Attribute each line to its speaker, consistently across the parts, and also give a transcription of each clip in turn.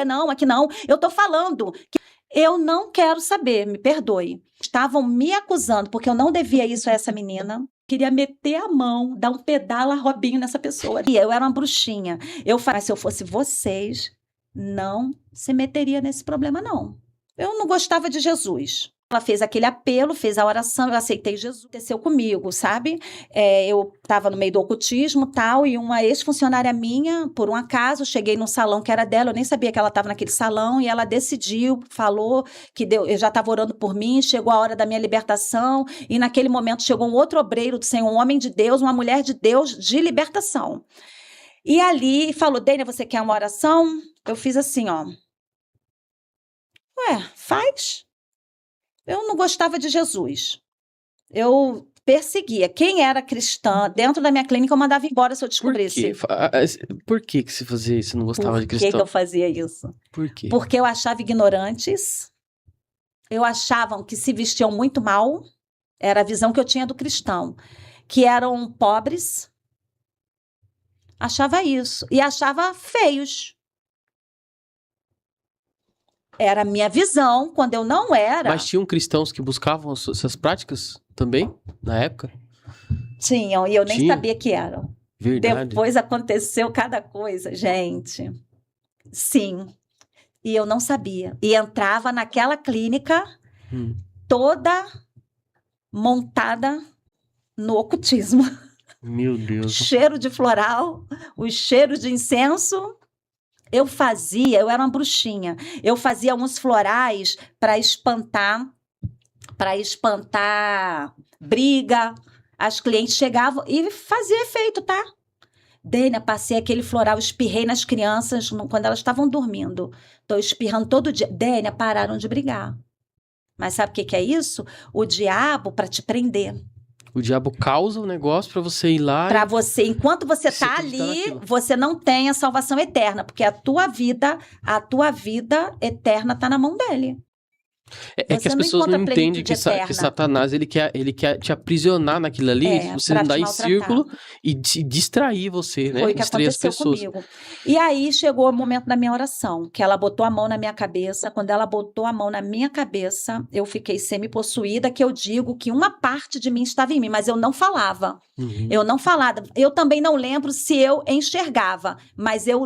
Speaker 1: não, aqui não. Eu tô falando que eu não quero saber, me perdoe. Estavam me acusando porque eu não devia isso a essa menina. Queria meter a mão, dar um pedala Robinho nessa pessoa. E eu era uma bruxinha. Eu falei, mas se eu fosse vocês, não se meteria nesse problema, não. Eu não gostava de Jesus. Ela fez aquele apelo, fez a oração, eu aceitei Jesus, desceu comigo, sabe? Eu estava no meio do ocultismo tal, e uma ex-funcionária minha, por um acaso, cheguei num salão que era dela, eu nem sabia que ela estava naquele salão, e ela decidiu, falou que eu já estava orando por mim, chegou a hora da minha libertação, e naquele momento chegou um outro obreiro do Senhor, um homem de Deus, uma mulher de Deus, de libertação. E ali falou, Dênia, você quer uma oração? Eu fiz assim, ó. Ué, faz. Eu não gostava de Jesus. Eu perseguia. Quem era cristã, dentro da minha clínica, eu mandava embora se eu descobrisse.
Speaker 2: Por que você fazia isso? Você não gostava de cristão?
Speaker 1: Por que eu fazia isso?
Speaker 2: Por quê?
Speaker 1: Porque eu achava ignorantes. Eu achava que se vestiam muito mal. Era a visão que eu tinha do cristão. Que eram pobres. Achava isso. E achava feios. Era a minha visão, quando eu não era.
Speaker 2: Mas tinham cristãos que buscavam essas práticas também, na época?
Speaker 1: Tinham, e eu nem sabia que eram.
Speaker 2: Verdade.
Speaker 1: Depois aconteceu cada coisa, gente. Sim. E eu não sabia. E entrava naquela clínica toda montada no ocultismo.
Speaker 2: Meu Deus.
Speaker 1: O cheiro de floral, os cheiros de incenso. Eu era uma bruxinha. Eu fazia uns florais para espantar briga. As clientes chegavam e fazia efeito, tá? Dênia, passei aquele floral, espirrei nas crianças quando elas estavam dormindo. Estou espirrando todo dia. Dênia, pararam de brigar. Mas sabe o que é isso? O diabo para te prender.
Speaker 2: O diabo causa o negócio para você ir lá.
Speaker 1: Para você, enquanto você está ali, você não tem a salvação eterna, porque a tua vida eterna está na mão dele.
Speaker 2: É que as pessoas não entendem que Satanás ele quer te aprisionar naquilo ali, você andar em círculo e distrair você, né?
Speaker 1: Foi o que aconteceu comigo. E aí chegou o momento da minha oração, que ela botou a mão na minha cabeça. Quando ela botou a mão na minha cabeça, eu fiquei semi-possuída, que eu digo que uma parte de mim estava em mim, mas eu não falava. Eu não falava. Eu também não lembro se eu enxergava, mas eu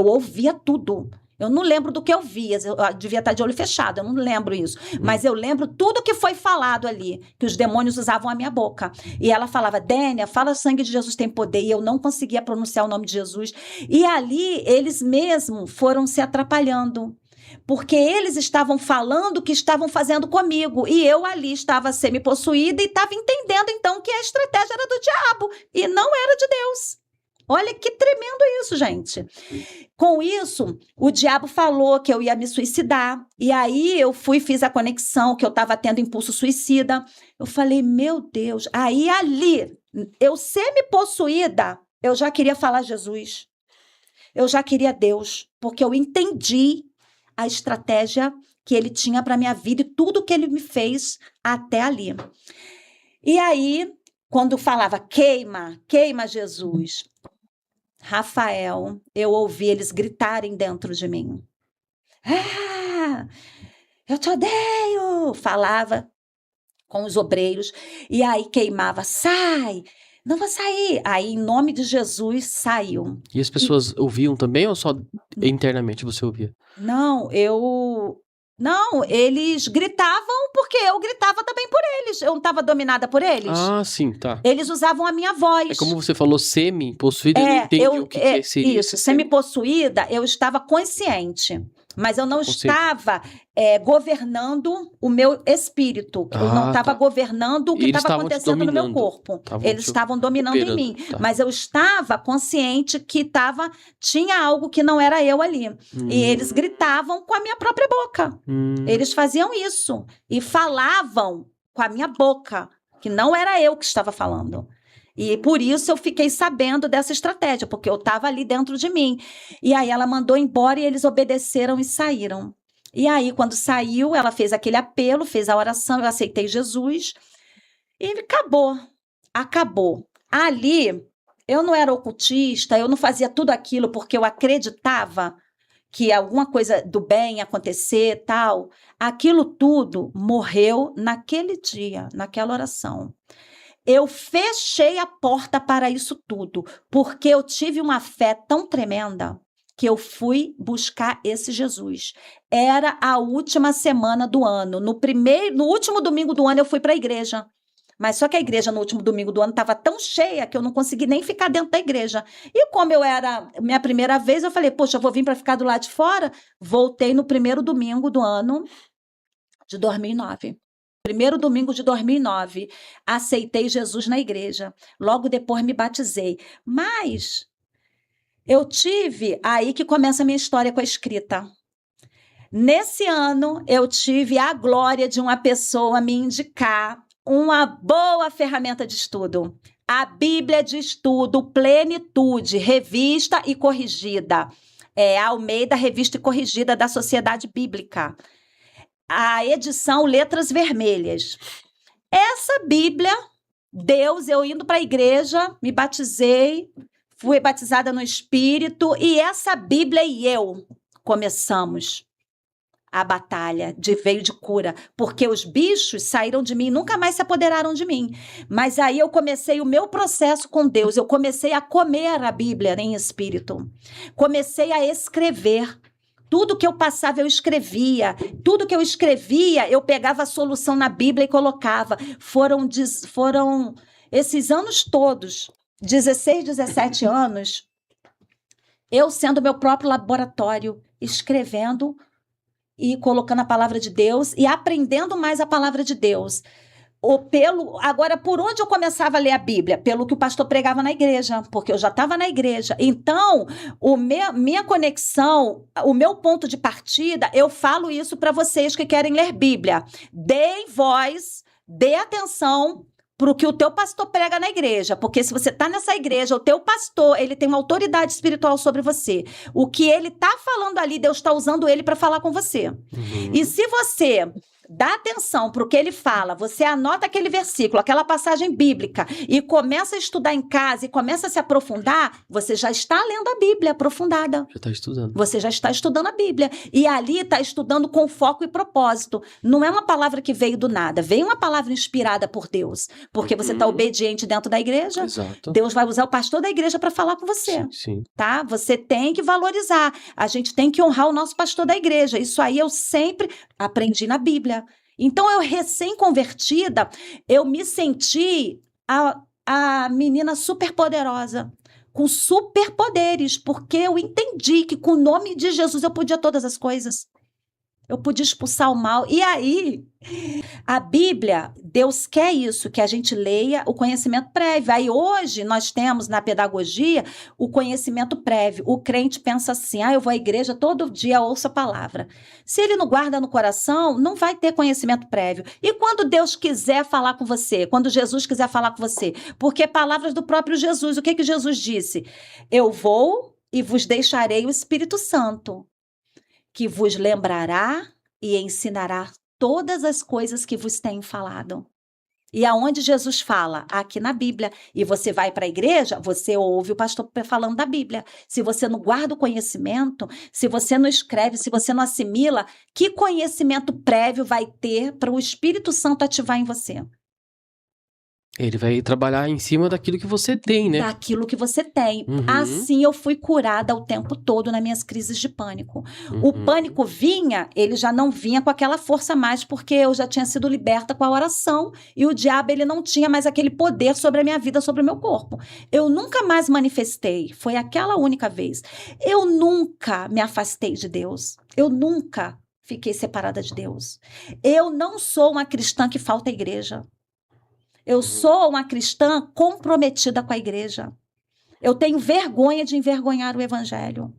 Speaker 1: ouvia tudo. Eu não lembro do que eu via, eu devia estar de olho fechado, eu não lembro isso. Mas eu lembro tudo que foi falado ali, que os demônios usavam a minha boca. E ela falava, Dênia, fala, o sangue de Jesus tem poder. E eu não conseguia pronunciar o nome de Jesus. E ali, eles mesmos foram se atrapalhando. Porque eles estavam falando o que estavam fazendo comigo. E eu ali estava semi-possuída e estava entendendo, então, que a estratégia era do diabo e não era de Deus. Olha que tremendo isso, gente. Com isso, o diabo falou que eu ia me suicidar. E aí eu fiz a conexão, que eu estava tendo impulso suicida. Eu falei, meu Deus. Aí ali, eu semi-possuída, eu já queria falar Jesus. Eu já queria Deus, porque eu entendi a estratégia que ele tinha para minha vida e tudo que ele me fez até ali. E aí, quando falava, queima Jesus, Rafael, eu ouvi eles gritarem dentro de mim. Ah, eu te odeio! Falava com os obreiros. E aí queimava, sai! Não vou sair! Aí, em nome de Jesus, saiu.
Speaker 2: E as pessoas ouviam também ou só internamente você ouvia?
Speaker 1: Não, eles gritavam porque eu gritava também por eles. Eu não estava dominada por eles.
Speaker 2: Ah, sim, tá.
Speaker 1: Eles usavam a minha voz.
Speaker 2: É como você falou, semi-possuída, eu não entendi o que seria.
Speaker 1: Isso, semi-possuída, eu estava consciente. Mas eu não estava governando o meu espírito. Eu não estava governando o que estava acontecendo no meu corpo. Eles estavam dominando em mim. Tá. Mas eu estava consciente que tinha algo que não era eu ali. E eles gritavam com a minha própria boca. Eles faziam isso. E falavam com a minha boca, que não era eu que estava falando. E por isso eu fiquei sabendo dessa estratégia, porque eu estava ali dentro de mim. E aí ela mandou embora e eles obedeceram e saíram. E aí, quando saiu, ela fez aquele apelo, fez a oração, eu aceitei Jesus. E acabou. Ali, eu não era ocultista, eu não fazia tudo aquilo porque eu acreditava que alguma coisa do bem acontecer, tal, aquilo tudo morreu naquele dia, naquela oração. Eu fechei a porta para isso tudo, porque eu tive uma fé tão tremenda que eu fui buscar esse Jesus. Era a última semana do ano. No último domingo do ano, eu fui para a igreja. Mas só que a igreja, no último domingo do ano, estava tão cheia que eu não consegui nem ficar dentro da igreja. E como eu era minha primeira vez, eu falei, poxa, eu vou vir para ficar do lado de fora. Voltei no primeiro domingo do ano de 2009. Primeiro domingo de 2009, aceitei Jesus na igreja. Logo depois me batizei. Mas eu tive, aí que começa a minha história com a escrita. Nesse ano, eu tive a glória de uma pessoa me indicar uma boa ferramenta de estudo. A Bíblia de Estudo Plenitude, revista e corrigida. Almeida, revista e corrigida da Sociedade Bíblica. A edição Letras Vermelhas. Essa Bíblia, eu indo para a igreja, me batizei, fui batizada no Espírito, e essa Bíblia e eu começamos a batalha veio de cura, porque os bichos saíram de mim e nunca mais se apoderaram de mim. Mas aí eu comecei o meu processo com Deus, eu comecei a comer a Bíblia em espírito, comecei a escrever. Tudo que eu passava, eu escrevia. Tudo que eu escrevia, eu pegava a solução na Bíblia e colocava. Foram esses anos todos, 16, 17 anos, eu sendo meu próprio laboratório, escrevendo e colocando a palavra de Deus e aprendendo mais a palavra de Deus. Agora, por onde eu começava a ler a Bíblia? Pelo que o pastor pregava na igreja, porque eu já estava na igreja. Então, minha conexão, o meu ponto de partida, eu falo isso para vocês que querem ler Bíblia. Deem voz, dê atenção para o que o teu pastor prega na igreja, porque se você está nessa igreja, o teu pastor, ele tem uma autoridade espiritual sobre você. O que ele está falando ali, Deus está usando ele para falar com você. Uhum. E se você dá atenção para o que ele fala, você anota aquele versículo, aquela passagem bíblica e começa a estudar em casa e começa a se aprofundar, você já está lendo a Bíblia aprofundada.
Speaker 2: Já está estudando.
Speaker 1: Você já está estudando a Bíblia. E ali está estudando com foco e propósito. Não é uma palavra que veio do nada. Veio uma palavra inspirada por Deus. Porque você está obediente dentro da igreja.
Speaker 2: Exato.
Speaker 1: Deus vai usar o pastor da igreja para falar com você.
Speaker 2: Sim, sim.
Speaker 1: Tá? Você tem que valorizar. A gente tem que honrar o nosso pastor da igreja. Isso aí eu sempre aprendi na Bíblia. Então, eu recém-convertida, eu me senti a menina superpoderosa, com superpoderes, porque eu entendi que com o nome de Jesus eu podia todas as coisas. Eu podia expulsar o mal. E aí, a Bíblia, Deus quer isso, que a gente leia o conhecimento prévio. Aí hoje nós temos na pedagogia o conhecimento prévio. O crente pensa assim, eu vou à igreja todo dia, ouço a palavra. Se ele não guarda no coração, não vai ter conhecimento prévio. E quando Deus quiser falar com você, quando Jesus quiser falar com você? Porque palavras do próprio Jesus, o que Jesus disse? Eu vou e vos deixarei o Espírito Santo, que vos lembrará e ensinará todas as coisas que vos tenho falado. E aonde Jesus fala? Aqui na Bíblia. E você vai para a igreja, você ouve o pastor falando da Bíblia. Se você não guarda o conhecimento, se você não escreve, se você não assimila, que conhecimento prévio vai ter para o Espírito Santo ativar em você?
Speaker 2: Ele vai trabalhar em cima daquilo que você tem, né?
Speaker 1: Daquilo que você tem. Uhum. Assim eu fui curada o tempo todo nas minhas crises de pânico. Uhum. O pânico vinha, ele já não vinha com aquela força mais, porque eu já tinha sido liberta com a oração e o diabo, ele não tinha mais aquele poder sobre a minha vida, sobre o meu corpo. Eu nunca mais manifestei, foi aquela única vez. Eu nunca me afastei de Deus. Eu nunca fiquei separada de Deus. Eu não sou uma cristã que falta à igreja. Eu sou uma cristã comprometida com a igreja. Eu tenho vergonha de envergonhar o evangelho.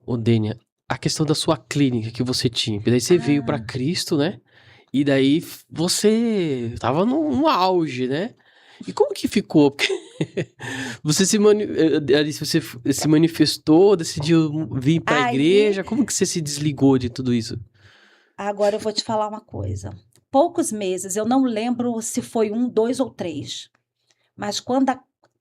Speaker 2: Ô, Dênia, a questão da sua clínica que você tinha, daí você veio para Cristo, né? E daí você estava no auge, né? E como que ficou? Porque você se manifestou, decidiu vir para a igreja, como que você se desligou de tudo isso?
Speaker 1: Agora eu vou te falar uma coisa. Poucos meses, eu não lembro se foi 1, 2 ou 3, mas quando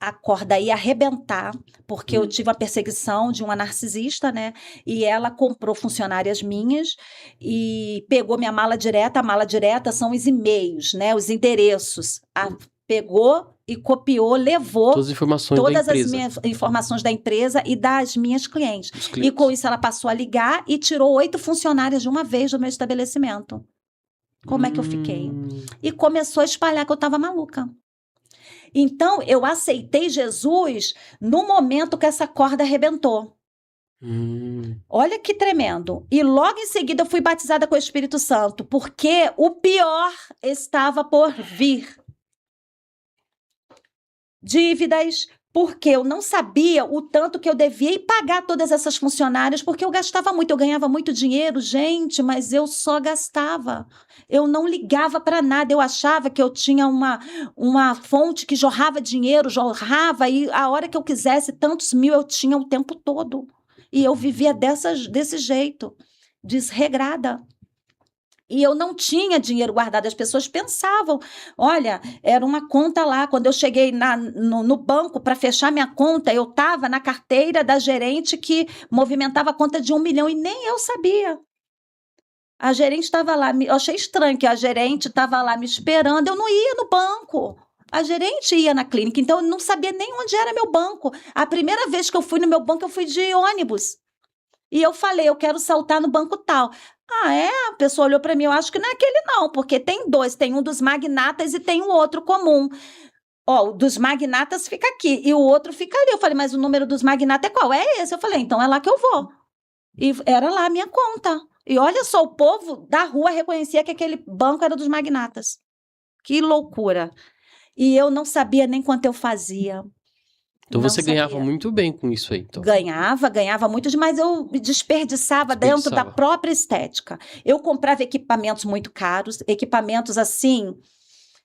Speaker 1: a corda ia arrebentar, porque eu tive a perseguição de uma narcisista, né? E ela comprou funcionárias minhas e pegou minha mala direta. A mala direta são os e-mails, né? Os endereços. Pegou e copiou, levou
Speaker 2: Todas as informações da
Speaker 1: todas as
Speaker 2: empresa.
Speaker 1: minhas informações da empresa e das minhas clientes.
Speaker 2: Dos
Speaker 1: E
Speaker 2: clientes.
Speaker 1: com isso ela passou a ligar e tirou 8 funcionárias de uma vez do meu estabelecimento. Como é que eu fiquei? E começou a espalhar que eu estava maluca. Então, eu aceitei Jesus no momento que essa corda arrebentou. Olha que tremendo. E logo em seguida eu fui batizada com o Espírito Santo, porque o pior estava por vir. Dívidas, porque eu não sabia o tanto que eu devia pagar todas essas funcionárias, porque eu gastava muito, eu ganhava muito dinheiro, gente, mas eu só gastava. Eu não ligava para nada, eu achava que eu tinha uma fonte que jorrava dinheiro, jorrava, e a hora que eu quisesse, tantos mil eu tinha o tempo todo. E eu vivia desse jeito, desregrada. E eu não tinha dinheiro guardado. As pessoas pensavam, olha, era uma conta lá. Quando eu cheguei no banco para fechar minha conta, eu estava na carteira da gerente que movimentava a conta de 1 milhão e nem eu sabia. A gerente estava lá, eu achei estranho que a gerente estava lá me esperando, eu não ia no banco. A gerente ia na clínica, então eu não sabia nem onde era meu banco. A primeira vez que eu fui no meu banco, eu fui de ônibus. E eu falei, eu quero saltar no banco tal. Ah, é? A pessoa olhou para mim, eu acho que não é aquele não, porque tem 2, tem um dos magnatas e tem um outro comum. Ó, o dos magnatas fica aqui e o outro fica ali. Eu falei, mas o número dos magnatas é qual? É esse. Eu falei, então é lá que eu vou. E era lá a minha conta. E olha só, o povo da rua reconhecia que aquele banco era dos magnatas. Que loucura. E eu não sabia nem quanto eu fazia.
Speaker 2: Então
Speaker 1: Não
Speaker 2: você ganhava
Speaker 1: sabia.
Speaker 2: muito bem com isso aí, então.
Speaker 1: Ganhava muito, mas eu me desperdiçava dentro da própria estética. Eu comprava equipamentos muito caros, equipamentos assim,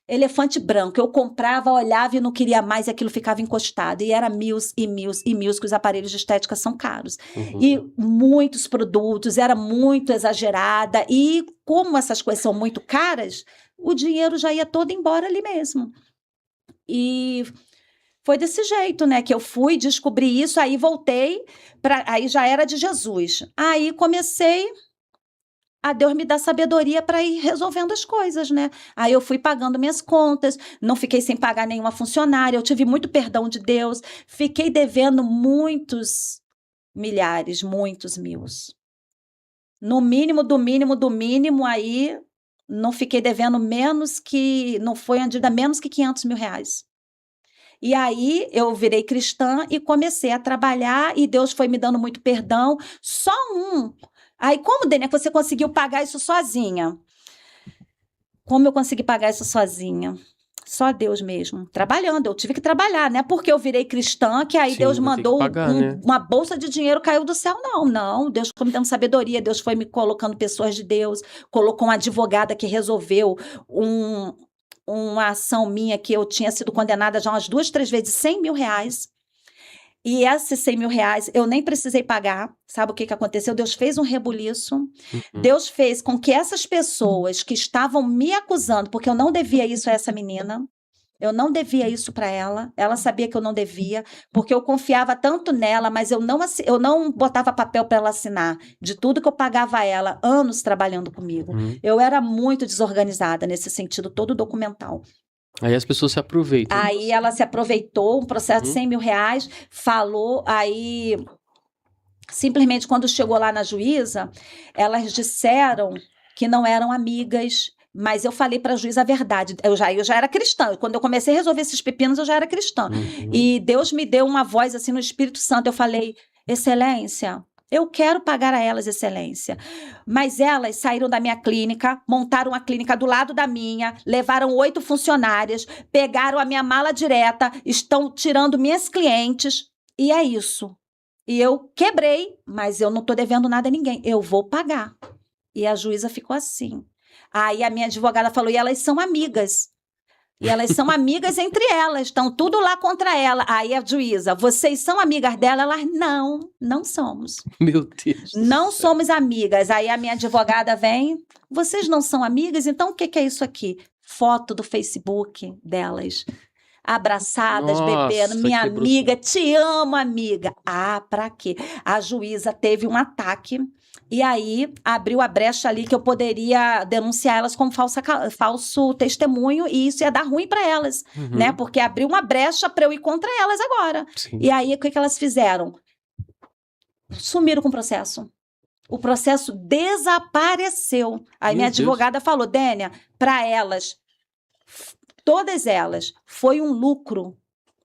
Speaker 1: elefante branco. Eu comprava, olhava e não queria mais e aquilo ficava encostado. E era mil e mil e mil, que os aparelhos de estética são caros. E muitos produtos, era muito exagerada. E como essas coisas são muito caras, o dinheiro já ia todo embora ali mesmo. E foi desse jeito, né, que eu fui descobrir isso, aí voltei, aí já era de Jesus. Aí comecei a Deus me dar sabedoria para ir resolvendo as coisas, né? Aí eu fui pagando minhas contas, não fiquei sem pagar nenhuma funcionária, eu tive muito perdão de Deus, fiquei devendo muitos milhares, muitos milos. No mínimo, do mínimo, do mínimo, aí não fiquei devendo menos que, não foi uma dívida menos que 500 mil reais. E aí eu virei cristã e comecei a trabalhar e Deus foi me dando muito perdão. Só um. Aí como, Dênia, você conseguiu pagar isso sozinha? Como eu consegui pagar isso sozinha? Só Deus mesmo. Trabalhando, eu tive que trabalhar, né? Porque eu virei cristã, que aí
Speaker 2: Sim,
Speaker 1: Deus
Speaker 2: vai ter que
Speaker 1: mandou
Speaker 2: pagar, né?
Speaker 1: uma bolsa de dinheiro, caiu do céu. Não. Deus foi me dando sabedoria, Deus foi me colocando pessoas de Deus, colocou uma advogada que resolveu uma ação minha que eu tinha sido condenada já umas 2, 3 vezes, 100 mil reais. E esses 100 mil reais eu nem precisei pagar. Sabe o que aconteceu? Deus fez um rebuliço. Deus fez com que essas pessoas que estavam me acusando, porque eu não devia isso a essa menina, eu não devia isso para ela, ela sabia que eu não devia, porque eu confiava tanto nela, mas eu não botava papel para ela assinar, de tudo que eu pagava a ela, anos trabalhando comigo. Eu era muito desorganizada nesse sentido, todo documental.
Speaker 2: Aí as pessoas se aproveitam.
Speaker 1: Aí ela se aproveitou, um processo de 100 mil reais, falou, aí simplesmente quando chegou lá na juíza, elas disseram que não eram amigas, mas eu falei para a juíza a verdade. Eu já era cristã. Quando eu comecei a resolver esses pepinos, eu já era cristã. E Deus me deu uma voz assim no Espírito Santo. Eu falei, Excelência, eu quero pagar a elas, Excelência. Mas elas saíram da minha clínica, montaram uma clínica do lado da minha, levaram 8 funcionárias, pegaram a minha mala direta, estão tirando minhas clientes. E é isso. E eu quebrei, mas eu não estou devendo nada a ninguém. Eu vou pagar. E a juíza ficou assim. Aí a minha advogada falou, e elas são amigas. E elas são amigas entre elas, estão tudo lá contra ela. Aí a juíza, vocês são amigas dela? Elas, não somos.
Speaker 2: Meu Deus.
Speaker 1: Não somos amigas. Aí a minha advogada vem, vocês não são amigas? Então o que é isso aqui? Foto do Facebook delas. abraçadas,
Speaker 2: Nossa,
Speaker 1: bebendo, minha
Speaker 2: quebrou
Speaker 1: amiga,
Speaker 2: tudo.
Speaker 1: te amo, amiga. Ah, pra quê? A juíza teve um ataque e aí abriu a brecha ali que eu poderia denunciar elas como falso testemunho e isso ia dar ruim para elas, né?
Speaker 2: Uhum,
Speaker 1: Porque abriu uma brecha para eu ir contra elas agora.
Speaker 2: sim.
Speaker 1: E aí o que que elas fizeram? Sumiram com o processo. O processo desapareceu. Aí minha
Speaker 2: Meu Deus.
Speaker 1: advogada falou, Dênia, para elas, todas elas, foi um lucro.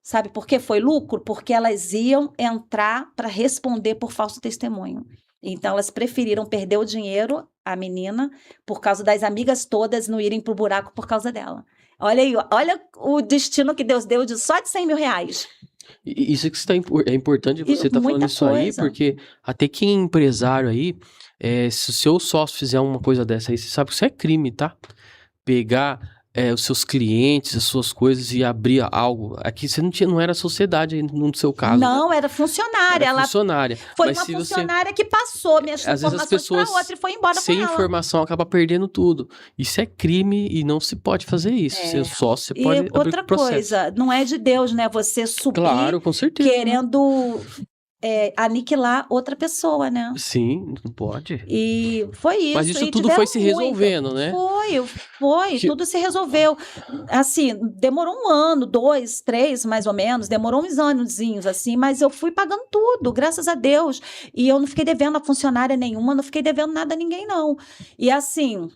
Speaker 1: Sabe por que foi lucro? Porque elas iam entrar para responder por falso testemunho. Então, elas preferiram perder o dinheiro, a menina, por causa das amigas todas não irem pro buraco por causa dela. Olha aí, olha o destino que Deus deu de só de 100 mil reais.
Speaker 2: Isso que é importante você estar falando
Speaker 1: Muita
Speaker 2: isso aí,
Speaker 1: coisa.
Speaker 2: porque até quem é empresário aí, se o seu sócio fizer uma coisa dessa aí, você sabe que isso é crime, tá? Pegar os seus clientes, as suas coisas e abrir algo. Aqui você não era sociedade aí no seu caso, né?
Speaker 1: Não, era funcionária.
Speaker 2: Era
Speaker 1: Ela
Speaker 2: funcionária.
Speaker 1: foi
Speaker 2: Mas
Speaker 1: uma
Speaker 2: se você,
Speaker 1: funcionária que passou minhas
Speaker 2: às vezes as
Speaker 1: informações para
Speaker 2: pessoas
Speaker 1: outra e foi embora com
Speaker 2: sem
Speaker 1: ela.
Speaker 2: informação acaba perdendo tudo. Isso é crime e não se pode fazer isso.
Speaker 1: É.
Speaker 2: Seu sócio, você
Speaker 1: E
Speaker 2: pode abrir
Speaker 1: outra
Speaker 2: processo.
Speaker 1: coisa, não é de Deus, né? Você subir
Speaker 2: Claro, com certeza.
Speaker 1: querendo aniquilar outra pessoa, né?
Speaker 2: Sim, não pode.
Speaker 1: E foi isso.
Speaker 2: Mas isso
Speaker 1: e
Speaker 2: tudo
Speaker 1: tiveram
Speaker 2: foi se
Speaker 1: muito.
Speaker 2: resolvendo, né?
Speaker 1: Foi,
Speaker 2: Que-
Speaker 1: tudo se resolveu. Assim, demorou 1 ano, 2, 3, mais ou menos, demorou uns anozinhos, assim, mas eu fui pagando tudo, graças a Deus. E eu não fiquei devendo a funcionária nenhuma, não fiquei devendo nada a ninguém, não. E assim,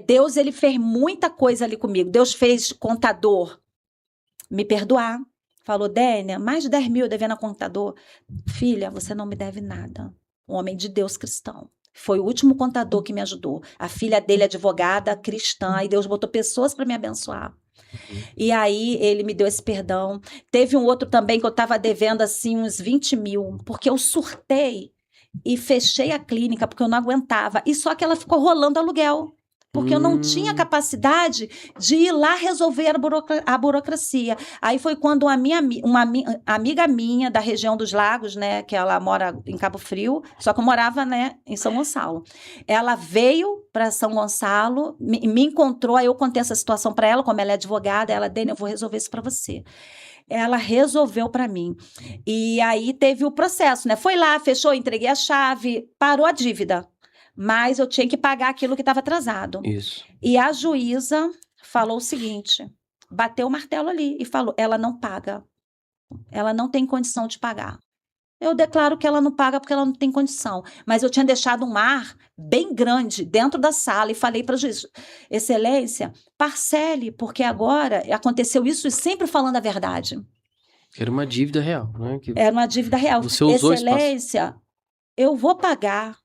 Speaker 1: Deus, ele fez muita coisa ali comigo. Deus fez contador me perdoar. Falou, Dênia, mais de 10 mil devendo a contador. Filha, você não me deve nada. Um homem de Deus cristão. Foi o último contador que me ajudou. A filha dele, advogada, cristã, e Deus botou pessoas para me abençoar. E aí ele me deu esse perdão. Teve um outro também que eu estava devendo assim uns 20 mil, porque eu surtei e fechei a clínica porque eu não aguentava. E só que ela ficou rolando aluguel. Porque eu não tinha capacidade de ir lá resolver a burocracia. Aí foi quando uma amiga minha da região dos Lagos, né, que ela mora em Cabo Frio, só que eu morava, né, em São Gonçalo. Ela veio para São Gonçalo, me encontrou, aí eu contei essa situação para ela, como ela é advogada, ela, Dênia, eu vou resolver isso para você. Ela resolveu para mim. E aí teve o processo, né? Foi lá, fechou, entreguei a chave, parou a dívida. Mas eu tinha que pagar aquilo que estava atrasado.
Speaker 2: Isso.
Speaker 1: E a juíza falou o seguinte, bateu o martelo ali e falou, ela não paga. Ela não tem condição de pagar. Eu declaro que ela não paga porque ela não tem condição. Mas eu tinha deixado um mar bem grande dentro da sala e falei para o juiz, Excelência, parcele, porque agora aconteceu isso e sempre falando a verdade.
Speaker 2: Era uma dívida real, né?
Speaker 1: Era uma dívida real.
Speaker 2: Você usou
Speaker 1: Excelência, eu vou pagar.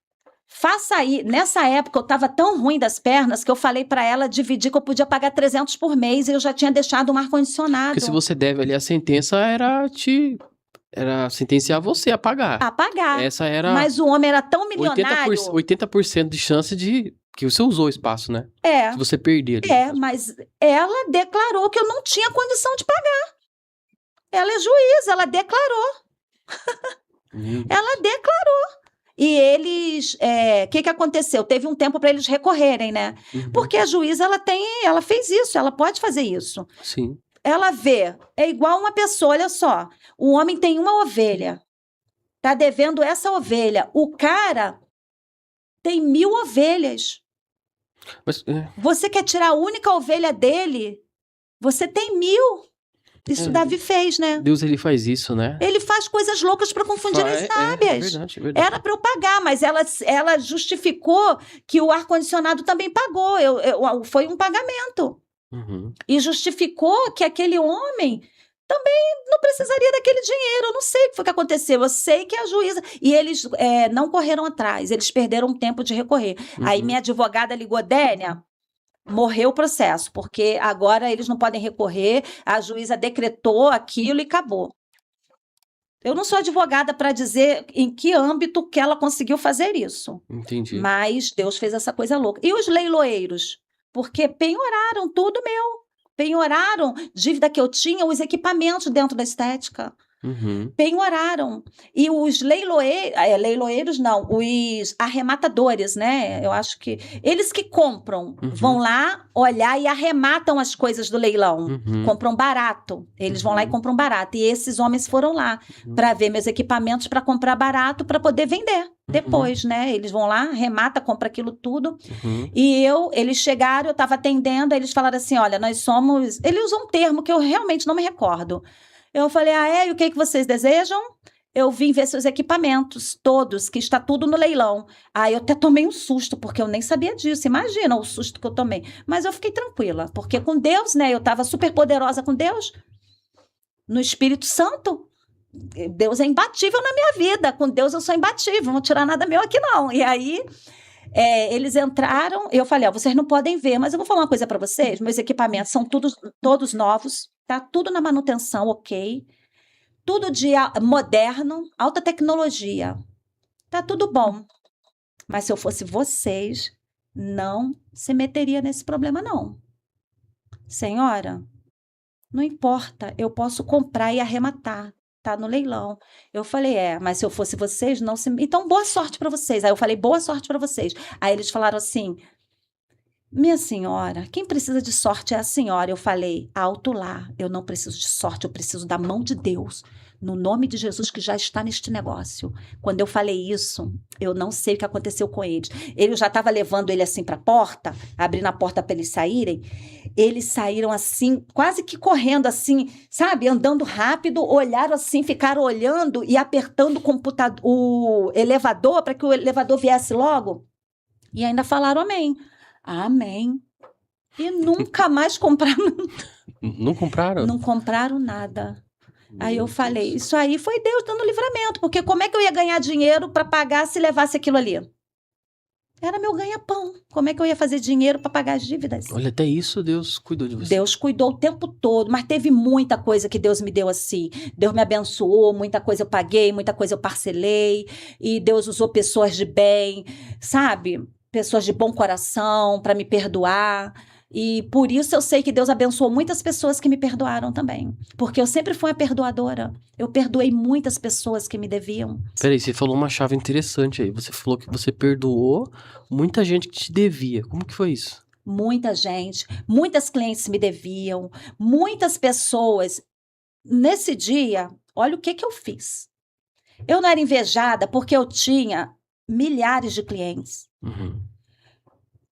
Speaker 1: Faça aí. Nessa época eu estava tão ruim das pernas que eu falei para ela dividir que eu podia pagar 300 por mês e eu já tinha deixado um ar-condicionado.
Speaker 2: Porque se você deve ali a sentença, era sentenciar você a pagar.
Speaker 1: A pagar.
Speaker 2: Essa era
Speaker 1: Mas o homem era tão milionário.
Speaker 2: 80% de chance de que você usou o espaço, né?
Speaker 1: É.
Speaker 2: Se você perder ali.
Speaker 1: Mas ela declarou que eu não tinha condição de pagar. Ela é juíza, ela declarou. Ela declarou. E eles, que aconteceu? Teve um tempo para eles recorrerem, né?
Speaker 2: Uhum.
Speaker 1: Porque a juíza, ela fez isso, ela pode fazer isso.
Speaker 2: Sim.
Speaker 1: Ela vê, é igual uma pessoa, olha só, o homem tem uma ovelha, tá devendo essa ovelha, o cara tem 1000 ovelhas.
Speaker 2: Mas,
Speaker 1: Você quer tirar a única ovelha dele? Você tem 1000. Isso Davi fez, né?
Speaker 2: Deus, ele faz isso, né?
Speaker 1: Ele faz coisas loucas para confundir as sábias.
Speaker 2: É verdade.
Speaker 1: Era para eu pagar, mas ela justificou que o ar-condicionado também pagou. Foi um pagamento.
Speaker 2: Uhum.
Speaker 1: E justificou que aquele homem também não precisaria daquele dinheiro. Eu não sei o que foi que aconteceu. Eu sei que a juíza... E eles não correram atrás. Eles perderam tempo de recorrer.
Speaker 2: Uhum.
Speaker 1: Aí minha advogada ligou, Dênia, morreu o processo, porque agora eles não podem recorrer, a juíza decretou aquilo e acabou. Eu não sou advogada para dizer em que âmbito que ela conseguiu fazer isso.
Speaker 2: Entendi.
Speaker 1: Mas Deus fez essa coisa louca. E os leiloeiros? Porque penhoraram tudo meu. Penhoraram dívida que eu tinha, os equipamentos dentro da estética. Penhoraram. E os leiloeiros não, os arrematadores, né? Eu acho que eles que compram, vão lá olhar e arrematam as coisas do leilão. Compram barato. Eles vão lá e compram barato. E esses homens foram lá para ver meus equipamentos para comprar barato para poder vender. Depois, né? Eles vão lá, arremata, compra aquilo tudo. E eles chegaram, eu estava atendendo, aí eles falaram assim: olha, nós somos. Ele usou um termo que eu realmente não me recordo. Eu falei: e o que vocês desejam? Eu vim ver seus equipamentos, todos, que está tudo no leilão. Aí eu até tomei um susto, porque eu nem sabia disso. Imagina o susto que eu tomei. Mas eu fiquei tranquila, porque com Deus, né? Eu estava super poderosa com Deus, no Espírito Santo. Deus é imbatível na minha vida. Com Deus eu sou imbatível, não vou tirar nada meu aqui não. E aí, eles entraram, eu falei: vocês não podem ver, mas eu vou falar uma coisa para vocês. Meus equipamentos são todos novos, tá tudo na manutenção, ok. Tudo de moderno, alta tecnologia. Tá tudo bom. Mas se eu fosse vocês, não se meteria nesse problema, não. Senhora, não importa, eu posso comprar e arrematar. Tá no leilão. Eu falei: mas se eu fosse vocês, não se... Então, boa sorte para vocês. Aí eu falei: boa sorte para vocês. Aí eles falaram assim: minha senhora, quem precisa de sorte é a senhora. Eu falei: alto lá, eu não preciso de sorte, eu preciso da mão de Deus, no nome de Jesus que já está neste negócio. Quando eu falei isso, eu não sei o que aconteceu com eles. Eu já estava levando ele assim para a porta, abrindo a porta para eles saírem. Eles saíram assim, quase que correndo assim, sabe? Andando rápido, olharam assim, ficaram olhando e apertando o elevador para que o elevador viesse logo. E ainda falaram amém. Amém. E nunca mais compraram.
Speaker 2: Não compraram?
Speaker 1: Não compraram nada. Aí eu falei: isso aí foi Deus dando livramento, porque como é que eu ia ganhar dinheiro para pagar se levasse aquilo ali? Era meu ganha-pão. Como é que eu ia fazer dinheiro para pagar as dívidas?
Speaker 2: Olha, até isso Deus cuidou de você.
Speaker 1: Deus cuidou o tempo todo, mas teve muita coisa que Deus me deu assim. Deus me abençoou, muita coisa eu paguei, muita coisa eu parcelei, e Deus usou pessoas de bem, sabe? Pessoas de bom coração para me perdoar. E por isso eu sei que Deus abençoou muitas pessoas que me perdoaram também. Porque eu sempre fui uma perdoadora. Eu perdoei muitas pessoas que me deviam.
Speaker 2: Peraí, você falou uma chave interessante aí. Você falou que você perdoou muita gente que te devia. Como que foi isso?
Speaker 1: Muita gente, muitas clientes me deviam, muitas pessoas. Nesse dia, olha o que eu fiz. Eu não era invejada porque eu tinha milhares de clientes.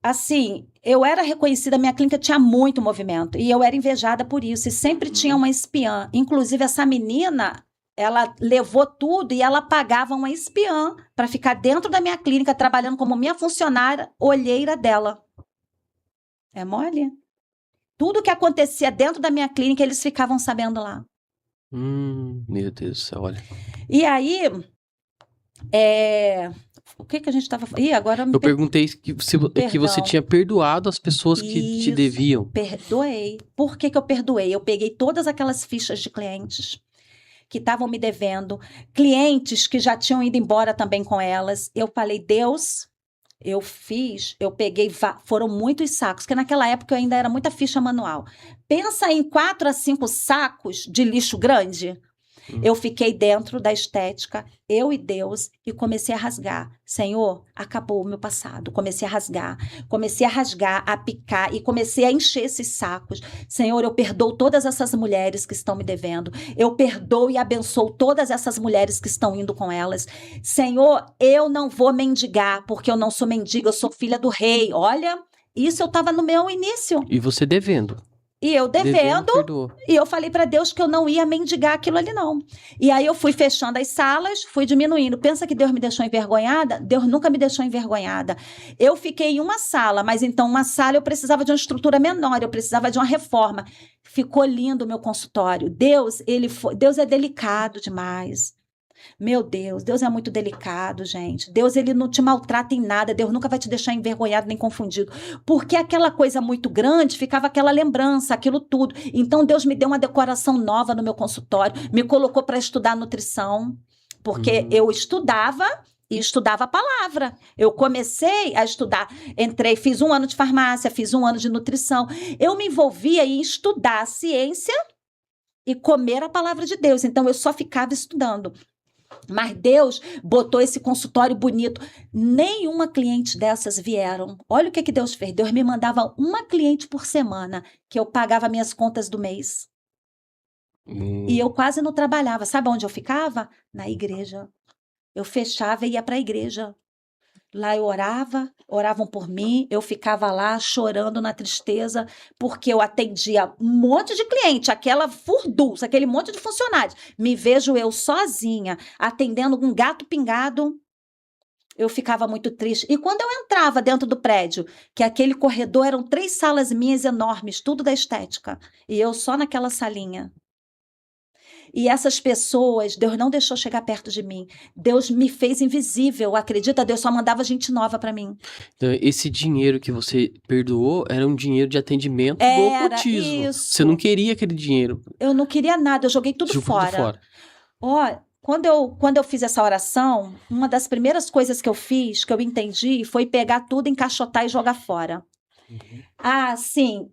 Speaker 1: Assim, eu era reconhecida, minha clínica tinha muito movimento, e eu era invejada por isso, e sempre tinha uma espiã. Inclusive, essa menina, ela levou tudo e ela pagava uma espiã para ficar dentro da minha clínica, trabalhando como minha funcionária, olheira dela. É mole? Tudo que acontecia dentro da minha clínica, eles ficavam sabendo lá.
Speaker 2: Meu Deus do céu, olha.
Speaker 1: E aí, o que a gente estava falando? Agora
Speaker 2: eu perguntei que você tinha perdoado as pessoas que te deviam.
Speaker 1: Perdoei. Por que eu perdoei? Eu peguei todas aquelas fichas de clientes que estavam me devendo, clientes que já tinham ido embora também com elas. Eu falei: Deus, eu peguei, foram muitos sacos, porque naquela época eu ainda era muita ficha manual. Pensa em 4 a 5 sacos de lixo grande. Eu fiquei dentro da estética, eu e Deus, e comecei a rasgar. Senhor, acabou o meu passado. Comecei a rasgar, a picar, e comecei a encher esses sacos. Senhor, eu perdoo todas essas mulheres que estão me devendo. Eu perdoo e abençoo todas essas mulheres que estão indo com elas. Senhor, eu não vou mendigar, porque eu não sou mendiga, eu sou filha do rei. Olha, isso eu estava no meu início.
Speaker 2: E você devendo.
Speaker 1: E eu devendo, e eu falei para Deus que eu não ia mendigar aquilo ali, não. E aí eu fui fechando as salas, fui diminuindo. Pensa que Deus me deixou envergonhada? Deus nunca me deixou envergonhada. Eu fiquei em uma sala, mas então uma sala eu precisava de uma estrutura menor, eu precisava de uma reforma. Ficou lindo o meu consultório. Deus é delicado demais. Meu Deus, Deus é muito delicado, gente. Deus, ele não te maltrata em nada. Deus nunca vai te deixar envergonhado nem confundido. Porque aquela coisa muito grande, ficava aquela lembrança, aquilo tudo. Então, Deus me deu uma decoração nova no meu consultório, me colocou para estudar nutrição, porque eu estudava e estudava a palavra. Eu comecei a estudar, fiz 1 ano de farmácia, fiz 1 ano de nutrição. Eu me envolvia em estudar a ciência e comer a palavra de Deus. Então, eu só ficava estudando. Mas Deus botou esse consultório bonito. Nenhuma cliente dessas vieram. Olha o que Deus fez. Deus me mandava uma cliente por semana, que eu pagava minhas contas do mês. E eu quase não trabalhava. Sabe onde eu ficava? Na igreja. Eu fechava e ia para a igreja. Lá eu orava, oravam por mim, eu ficava lá chorando na tristeza, porque eu atendia um monte de cliente, aquela furdunça, aquele monte de funcionários. Me vejo eu sozinha, atendendo um gato pingado, eu ficava muito triste. E quando eu entrava dentro do prédio, que aquele corredor eram 3 salas minhas enormes, tudo da estética, e eu só naquela salinha. E essas pessoas, Deus não deixou chegar perto de mim. Deus me fez invisível. Acredita? Deus só mandava gente nova para mim.
Speaker 2: Então, esse dinheiro que você perdoou era um dinheiro de atendimento do
Speaker 1: Era
Speaker 2: ocultismo.
Speaker 1: isso.
Speaker 2: Você não queria aquele dinheiro.
Speaker 1: Eu não queria nada, eu joguei tudo
Speaker 2: Jogou tudo fora.
Speaker 1: Ó, quando eu fiz essa oração, uma das primeiras coisas que eu fiz, que eu entendi, foi pegar tudo, encaixotar e jogar fora. Ah, sim.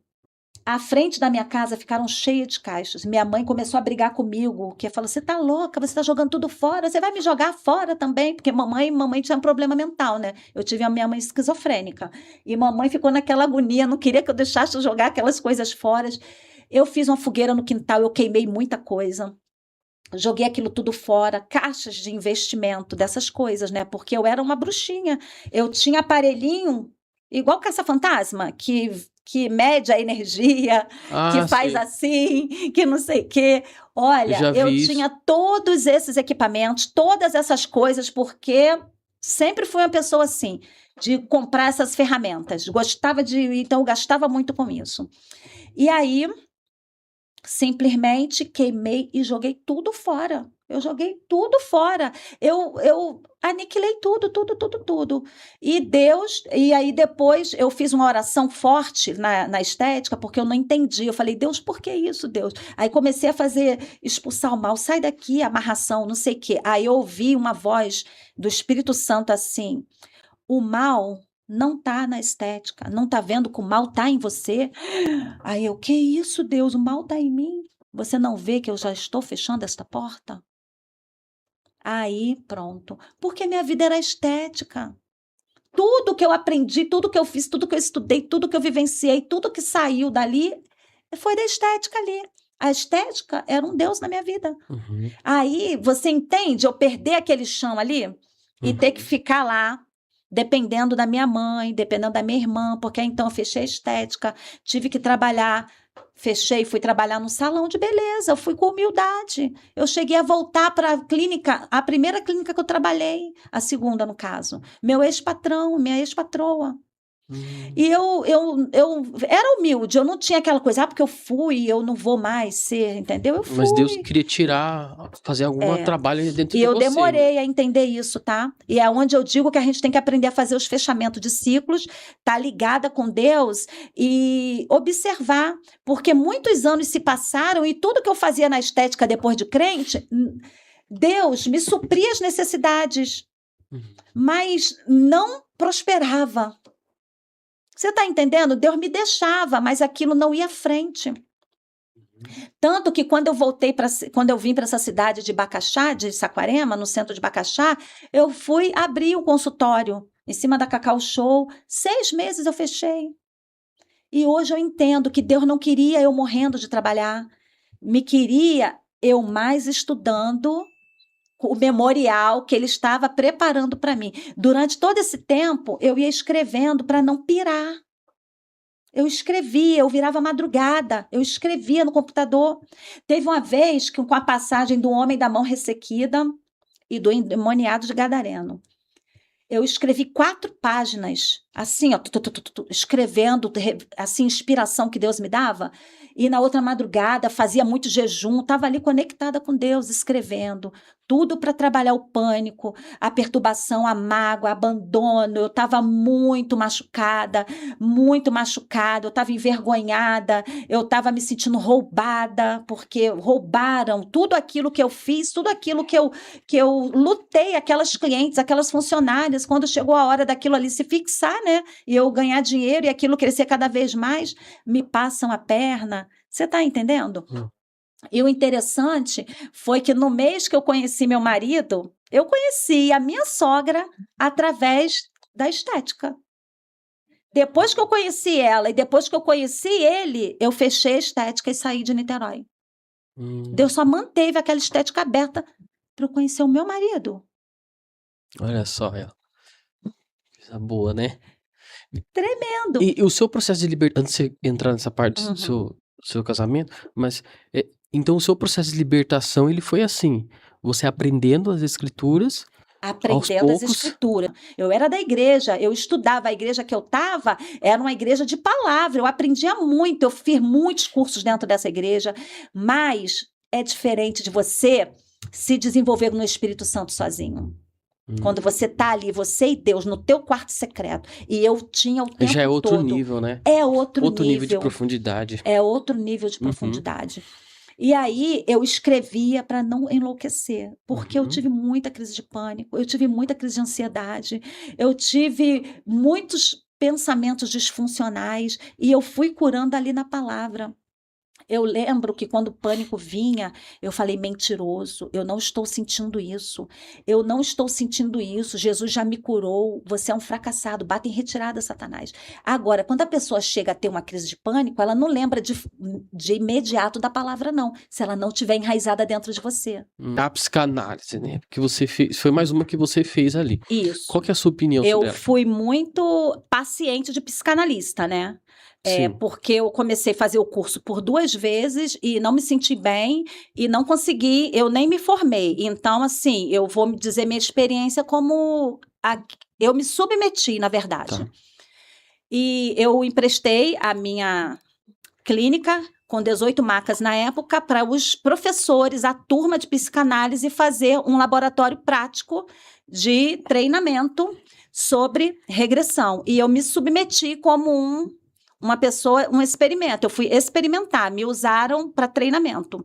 Speaker 1: A frente da minha casa ficaram cheias de caixas. Minha mãe começou a brigar comigo, que falou: você tá louca, você tá jogando tudo fora, você vai me jogar fora também, porque mamãe tinha um problema mental, né? Eu tive a minha mãe esquizofrênica. E mamãe ficou naquela agonia, não queria que eu deixasse eu jogar aquelas coisas fora. Eu fiz uma fogueira no quintal, eu queimei muita coisa. Joguei aquilo tudo fora, caixas de investimento, dessas coisas, né? Porque eu era uma bruxinha. Eu tinha aparelhinho, igual caça-fantasma, que mede a energia, que faz
Speaker 2: sei.
Speaker 1: assim, que não sei o quê. Olha, eu tinha todos esses equipamentos, todas essas coisas, porque sempre fui uma pessoa assim, de comprar essas ferramentas. Então eu gastava muito com isso. E aí, simplesmente queimei e joguei tudo fora. Eu joguei tudo fora. Eu aniquilei tudo. E aí depois eu fiz uma oração forte na estética, porque eu não entendi. Eu falei: Deus, por que isso, Deus? Aí comecei a expulsar o mal. Sai daqui, amarração, não sei o quê. Aí eu ouvi uma voz do Espírito Santo assim: o mal não está na estética. Não está vendo que o mal está em você? Aí eu: que isso, Deus? O mal está em mim? Você não vê que eu já estou fechando esta porta? Aí, pronto. Porque minha vida era estética. Tudo que eu aprendi, tudo que eu fiz, tudo que eu estudei, tudo que eu vivenciei, tudo que saiu dali, foi da estética ali. A estética era um Deus na minha vida. Aí, você entende? Eu perder aquele chão ali e ter que ficar lá, dependendo da minha mãe, dependendo da minha irmã, porque então eu fechei a estética, tive que trabalhar. Fechei, fui trabalhar no salão de beleza, eu fui com humildade. Eu cheguei a voltar para a clínica, a primeira clínica que eu trabalhei, a segunda, no caso. Meu ex-patrão, minha ex-patroa. E eu era humilde, eu não tinha aquela coisa, porque eu fui, eu não vou mais ser, entendeu? Eu fui.
Speaker 2: Mas Deus queria fazer algum trabalho dentro de você.
Speaker 1: E eu demorei a entender isso, tá? E é onde eu digo que a gente tem que aprender a fazer os fechamentos de ciclos, tá ligada com Deus e observar, porque muitos anos se passaram e tudo que eu fazia na estética depois de crente, Deus me supria as necessidades, mas não prosperava. Você está entendendo? Deus me deixava, mas aquilo não ia à frente. Tanto que quando eu vim para essa cidade de Bacaxá, de Saquarema, no centro de Bacaxá, eu fui abrir um consultório em cima da Cacau Show. 6 meses eu fechei. E hoje eu entendo que Deus não queria eu morrendo de trabalhar. Me queria eu mais estudando o memorial que ele estava preparando para mim. Durante todo esse tempo, eu ia escrevendo para não pirar. Eu escrevia, eu virava madrugada, eu escrevia no computador. Teve uma vez que, com a passagem do homem da mão ressequida e do endemoniado de Gadareno, eu escrevi 4 páginas, assim, ó, escrevendo, assim, inspiração que Deus me dava. E na outra madrugada fazia muito jejum, estava ali conectada com Deus, escrevendo. Tudo para trabalhar o pânico, a perturbação, a mágoa, o abandono. Eu estava muito machucada, eu estava envergonhada, eu estava me sentindo roubada, porque roubaram tudo aquilo que eu fiz, tudo aquilo que eu lutei, aquelas clientes, aquelas funcionárias, quando chegou a hora daquilo ali se fixar, né? E eu ganhar dinheiro e aquilo crescer cada vez mais, me passam a perna. Você está entendendo? E o interessante foi que no mês que eu conheci meu marido, eu conheci a minha sogra através da estética. Depois que eu conheci ela e depois que eu conheci ele, eu fechei a estética e saí de Niterói. Deus só manteve aquela estética aberta para eu conhecer o meu marido.
Speaker 2: Olha só, ela. Coisa boa, né?
Speaker 1: Tremendo.
Speaker 2: E o seu processo de libertação, antes de você entrar nessa parte do
Speaker 1: Uhum.
Speaker 2: seu casamento, mas então o seu processo de libertação, ele foi assim, você aprendendo as escrituras, aos
Speaker 1: Aprendendo as
Speaker 2: poucos,
Speaker 1: escrituras. Eu era da igreja, eu estudava, a igreja que eu estava era uma igreja de palavra, eu aprendia muito, eu fiz muitos cursos dentro dessa igreja, mas é diferente de você se desenvolver no Espírito Santo sozinho. Quando você tá ali, você e Deus, no teu quarto secreto, e eu tinha o tempo
Speaker 2: já é outro
Speaker 1: todo.
Speaker 2: nível, né?
Speaker 1: É outro
Speaker 2: Outro nível de
Speaker 1: nível.
Speaker 2: profundidade.
Speaker 1: É outro nível de profundidade. E aí eu escrevia para não enlouquecer, porque eu tive muita crise de pânico, eu tive muita crise de ansiedade, eu tive muitos pensamentos disfuncionais e eu fui curando ali na palavra. Eu lembro que quando o pânico vinha, eu falei: mentiroso, eu não estou sentindo isso. Eu não estou sentindo isso. Jesus já me curou. Você é um fracassado. Bata em retirada, Satanás. Agora, quando a pessoa chega a ter uma crise de pânico, ela não lembra de imediato da palavra, não. Se ela não tiver enraizada dentro de você.
Speaker 2: A psicanálise, né? Que você fez, foi mais uma que você fez ali.
Speaker 1: Isso.
Speaker 2: Qual que é a sua opinião
Speaker 1: Eu
Speaker 2: sobre ela?
Speaker 1: fui muito paciente de psicanalista, né?
Speaker 2: Sim.
Speaker 1: Porque eu comecei a fazer o curso por 2 vezes e não me senti bem e não consegui, eu nem me formei. Então, assim, eu vou dizer minha experiência como eu me submeti, na verdade.
Speaker 2: Tá.
Speaker 1: E eu emprestei a minha clínica com 18 macas na época para os professores, a turma de psicanálise, fazer um laboratório prático de treinamento sobre regressão. E eu me submeti como uma pessoa, um experimento. Eu fui experimentar, me usaram para treinamento.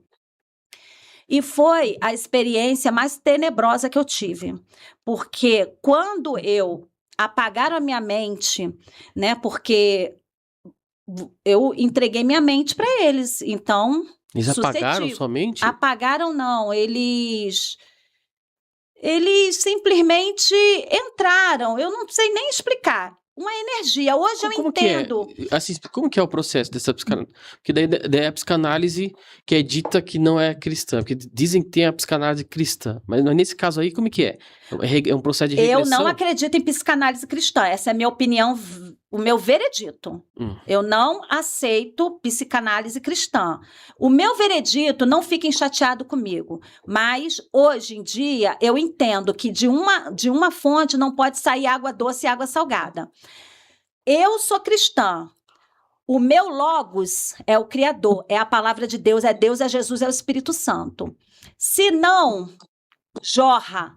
Speaker 1: E foi a experiência mais tenebrosa que eu tive, porque quando apagaram a minha mente, né? Porque eu entreguei minha mente para eles, então
Speaker 2: Eles apagaram
Speaker 1: suscetível.
Speaker 2: sua mente?
Speaker 1: Apagaram não, eles simplesmente entraram, eu não sei nem explicar, uma energia. Hoje eu
Speaker 2: Como que é?
Speaker 1: entendo.
Speaker 2: Assim, como que é o processo dessa psicanálise? Porque daí é a psicanálise que é dita que não é cristã, porque dizem que tem a psicanálise cristã, mas nesse caso aí, como que é? É um processo de
Speaker 1: Eu
Speaker 2: regressão?
Speaker 1: não acredito em psicanálise cristã, essa é a minha opinião, o meu veredito. Eu não aceito psicanálise cristã. O meu veredito, não fiquem chateados comigo, mas hoje em dia eu entendo que de uma fonte não pode sair água doce e água salgada. Eu sou cristã. O meu logos é o Criador, é a palavra de Deus, é Jesus, é o Espírito Santo. Se não jorra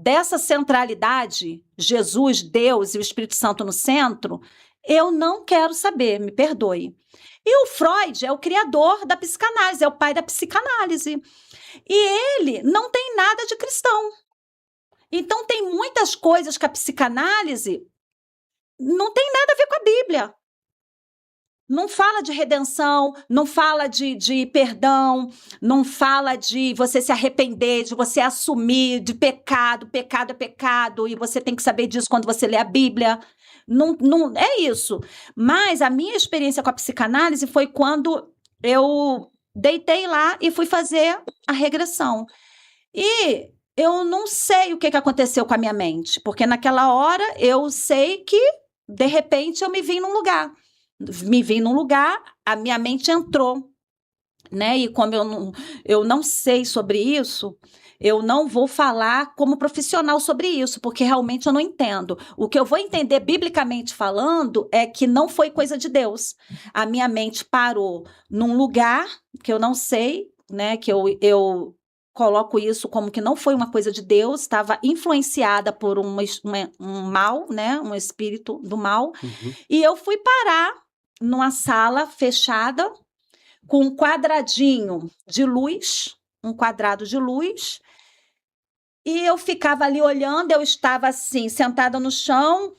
Speaker 1: dessa centralidade, Jesus, Deus e o Espírito Santo no centro, eu não quero saber, me perdoe. E o Freud é o criador da psicanálise, é o pai da psicanálise. E ele não tem nada de cristão. Então, tem muitas coisas que a psicanálise não tem nada a ver com a Bíblia. Não fala de redenção, não fala de perdão, não fala de você se arrepender, de você assumir de pecado é pecado, e você tem que saber disso quando você lê a Bíblia. Não é isso. Mas a minha experiência com a psicanálise foi quando eu deitei lá e fui fazer a regressão. E eu não sei o que aconteceu com a minha mente, porque naquela hora eu sei que, de repente, eu me vi num lugar. A minha mente entrou, né? E como eu não sei sobre isso, eu não vou falar como profissional sobre isso, porque realmente eu não entendo. O que eu vou entender biblicamente falando é que não foi coisa de Deus. A minha mente parou num lugar que eu não sei, né? Que eu coloco isso como que não foi uma coisa de Deus, estava influenciada por um mal, né? Um espírito do mal. E eu fui parar numa sala fechada, com um quadradinho de luz, um quadrado de luz, e eu ficava ali olhando, eu estava assim, sentada no chão,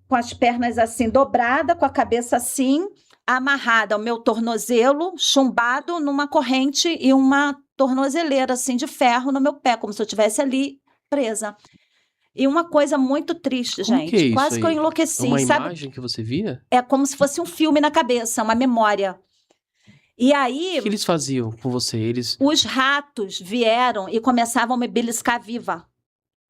Speaker 1: com as pernas assim dobradas, com a cabeça assim, amarrada ao meu tornozelo, chumbado numa corrente e uma tornozeleira assim de ferro no meu pé, como se eu estivesse ali presa. E uma coisa muito triste,
Speaker 2: Como que é
Speaker 1: gente,
Speaker 2: isso
Speaker 1: quase que eu
Speaker 2: aí? É
Speaker 1: enlouqueci,
Speaker 2: uma
Speaker 1: sabe?
Speaker 2: imagem que você via?
Speaker 1: É como se fosse um filme na cabeça, uma memória. E
Speaker 2: O
Speaker 1: aí,
Speaker 2: que eles faziam com você? Eles.
Speaker 1: os ratos vieram e começavam a me beliscar viva.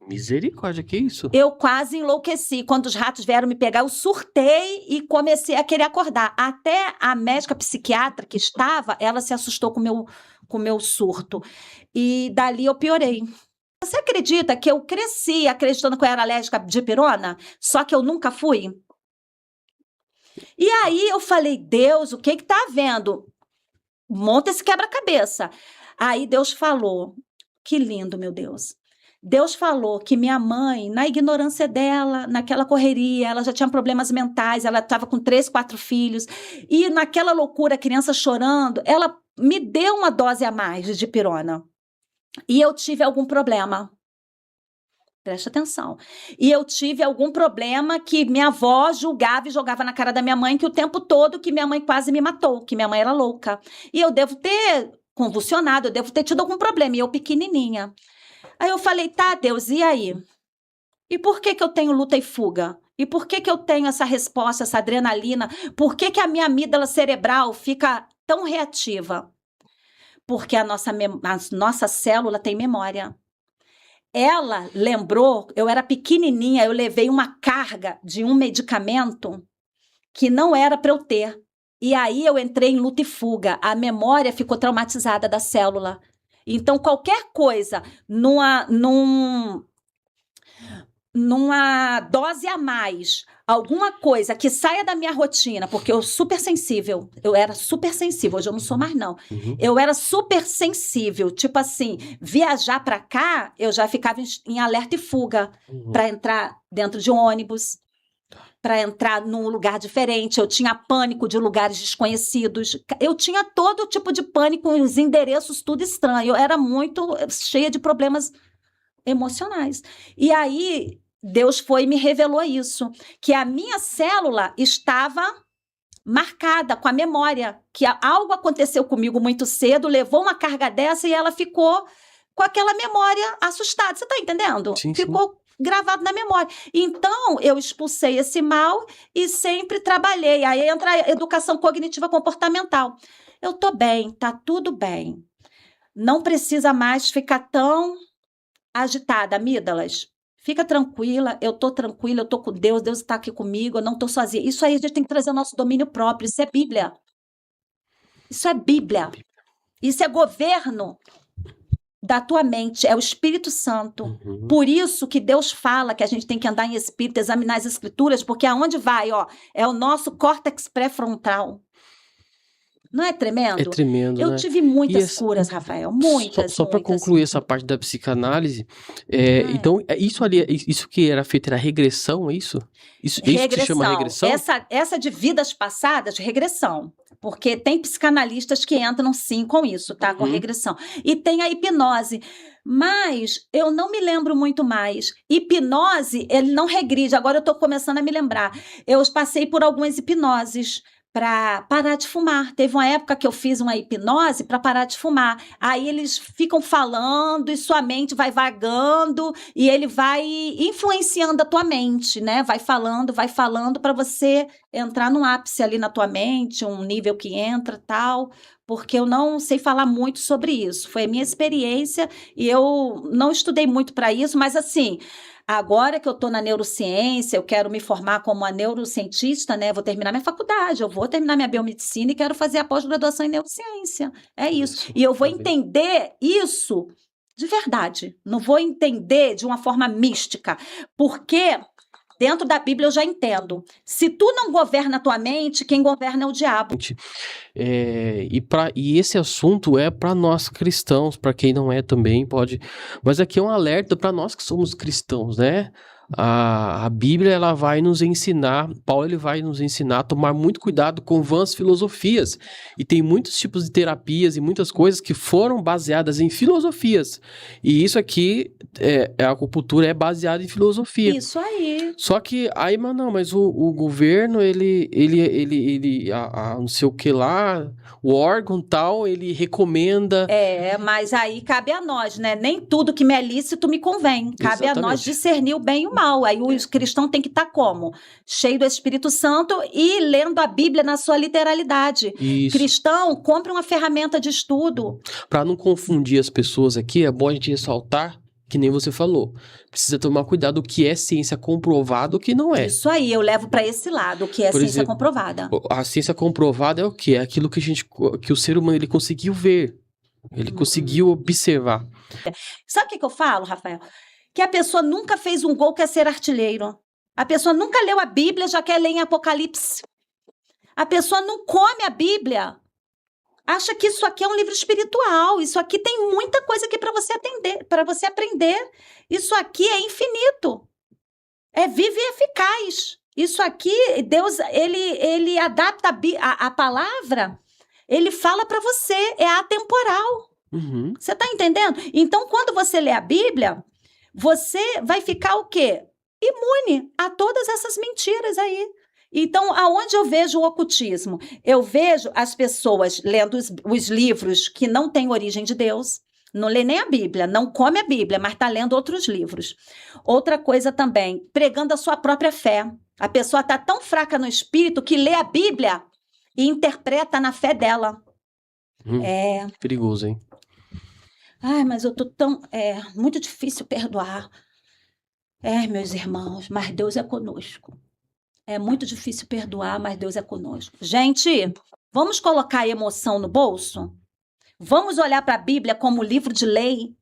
Speaker 2: Misericórdia, que isso?
Speaker 1: Eu quase enlouqueci. Quando os ratos vieram me pegar, eu surtei e comecei a querer acordar. Até a médica psiquiatra que estava, ela se assustou com o meu surto. E dali eu piorei. Você acredita que eu cresci acreditando que eu era alérgica de pirona? Só que eu nunca fui? E aí eu falei, Deus, o que que tá havendo? Monta esse quebra-cabeça. Aí Deus falou, que lindo, meu Deus. Deus falou que minha mãe, na ignorância dela, naquela correria, ela já tinha problemas mentais, ela estava com 3, 4 filhos, e naquela loucura, a criança chorando, ela me deu uma dose a mais de dipirona. E eu tive algum problema. Preste atenção. E eu tive algum problema que minha avó julgava e jogava na cara da minha mãe, que o tempo todo que minha mãe quase me matou, que minha mãe era louca. E eu devo ter convulsionado, eu devo ter tido algum problema, e eu pequenininha. Aí eu falei, tá, Deus, e aí? E por que que eu tenho luta e fuga? E por que que eu tenho essa resposta, essa adrenalina? Por que que a minha amígdala cerebral fica tão reativa? Porque a nossa célula tem memória. Ela lembrou, eu era pequenininha, eu levei uma carga de um medicamento que não era para eu ter. E aí eu entrei em luta e fuga. A memória ficou traumatizada da célula. Então, qualquer coisa numa dose a mais, alguma coisa que saia da minha rotina, porque eu era super sensível, hoje eu não sou mais não.
Speaker 2: Uhum.
Speaker 1: Eu era super sensível, tipo assim, viajar para cá, eu já ficava em alerta e fuga para entrar dentro de um ônibus, para entrar num lugar diferente, eu tinha pânico de lugares desconhecidos, eu tinha todo tipo de pânico, os endereços tudo estranho, eu era muito cheia de problemas emocionais. E aí Deus foi e me revelou isso, que a minha célula estava marcada com a memória, que algo aconteceu comigo muito cedo, levou uma carga dessa e ela ficou com aquela memória assustada. Você está entendendo?
Speaker 2: Sim, sim.
Speaker 1: Ficou gravado na memória. Então, eu expulsei esse mal e sempre trabalhei. Aí entra a educação cognitiva comportamental. Eu estou bem, está tudo bem. Não precisa mais ficar tão agitada, amígdalas. Fica tranquila, eu tô com Deus, Deus está aqui comigo, eu não tô sozinha. Isso aí a gente tem que trazer o nosso domínio próprio, isso é Bíblia. Isso é Bíblia. Isso é governo da tua mente, é o Espírito Santo.
Speaker 2: Uhum.
Speaker 1: Por isso que Deus fala que a gente tem que andar em espírito, examinar as escrituras, porque aonde vai, ó, é o nosso córtex pré-frontal. Não é tremendo?
Speaker 2: É tremendo,
Speaker 1: Eu
Speaker 2: né?
Speaker 1: tive muitas
Speaker 2: essa-
Speaker 1: curas, Rafael, muitas,
Speaker 2: Só para
Speaker 1: muitas.
Speaker 2: concluir essa parte da psicanálise, então, isso ali, isso que era feito era regressão, é isso? Isso que se chama regressão?
Speaker 1: Essa de vidas passadas, regressão. Porque tem psicanalistas que entram sim com isso, tá? Com
Speaker 2: Uhum.
Speaker 1: regressão. E tem a hipnose. Mas eu não me lembro muito mais. Hipnose, ele não regride. Agora eu estou começando a me lembrar. Eu passei por algumas hipnoses para parar de fumar. Teve uma época que eu fiz uma hipnose para parar de fumar. Aí eles ficam falando e sua mente vai vagando e ele vai influenciando a tua mente, né? Vai falando para você entrar num ápice ali na tua mente, um nível que entra, tal, porque eu não sei falar muito sobre isso. Foi a minha experiência e eu não estudei muito para isso, mas assim, agora que eu estou na neurociência, eu quero me formar como uma neurocientista, né? Vou terminar minha faculdade, eu vou terminar minha biomedicina e quero fazer a pós-graduação em neurociência. É isso. E eu vou entender isso de verdade. Não vou entender de uma forma mística, porque dentro da Bíblia eu já entendo. Se tu não governa a tua mente, quem governa é o diabo.
Speaker 2: E esse assunto é para nós cristãos, para quem não é também pode. Mas aqui é um alerta para nós que somos cristãos, né? A Bíblia, ela vai nos ensinar, Paulo ele vai nos ensinar a tomar muito cuidado com vãs filosofias. E tem muitos tipos de terapias e muitas coisas que foram baseadas em filosofias. E isso aqui, a acupuntura é baseada em filosofia.
Speaker 1: Isso aí.
Speaker 2: Só que aí, mas não, mas o governo, ele não sei o que lá, o órgão tal, ele recomenda.
Speaker 1: Mas aí cabe a nós, né? Nem tudo que me é lícito me convém. Cabe a nós
Speaker 2: Exatamente.
Speaker 1: discernir o bem e o mal. Aí o cristão tem que estar como? Cheio do Espírito Santo e lendo a Bíblia na sua literalidade.
Speaker 2: Isso.
Speaker 1: Cristão, compre uma ferramenta de estudo.
Speaker 2: Para não confundir as pessoas aqui, é bom a gente ressaltar, que nem você falou, precisa tomar cuidado o que é ciência comprovada e o que não é.
Speaker 1: Isso aí, eu levo para esse lado, o que é
Speaker 2: Por
Speaker 1: ciência
Speaker 2: exemplo,
Speaker 1: comprovada.
Speaker 2: A ciência comprovada é o quê? É aquilo que o ser humano ele conseguiu ver, ele conseguiu observar.
Speaker 1: Sabe o que eu falo, Rafael? Que a pessoa nunca fez um gol, quer ser artilheiro. A pessoa nunca leu a Bíblia, já quer ler em Apocalipse. A pessoa não come a Bíblia, acha que isso aqui é um livro espiritual. Isso aqui tem muita coisa aqui para você aprender. Isso aqui é infinito. É vivo e eficaz. Isso aqui, Deus, ele adapta a palavra, ele fala para você, é atemporal.
Speaker 2: Uhum.
Speaker 1: Você está entendendo? Então, quando você lê a Bíblia, você vai ficar o quê? Imune a todas essas mentiras aí. Então, aonde eu vejo o ocultismo? Eu vejo as pessoas lendo os livros que não têm origem de Deus, não lê nem a Bíblia, não come a Bíblia, mas está lendo outros livros. Outra coisa também, pregando a sua própria fé. A pessoa está tão fraca no espírito que lê a Bíblia e interpreta na fé dela.
Speaker 2: Perigoso, hein?
Speaker 1: Ai, mas eu tô tão... muito difícil perdoar. Meus irmãos, mas Deus é conosco. É muito difícil perdoar, mas Deus é conosco. Gente, vamos colocar a emoção no bolso? Vamos olhar para a Bíblia como livro de lei,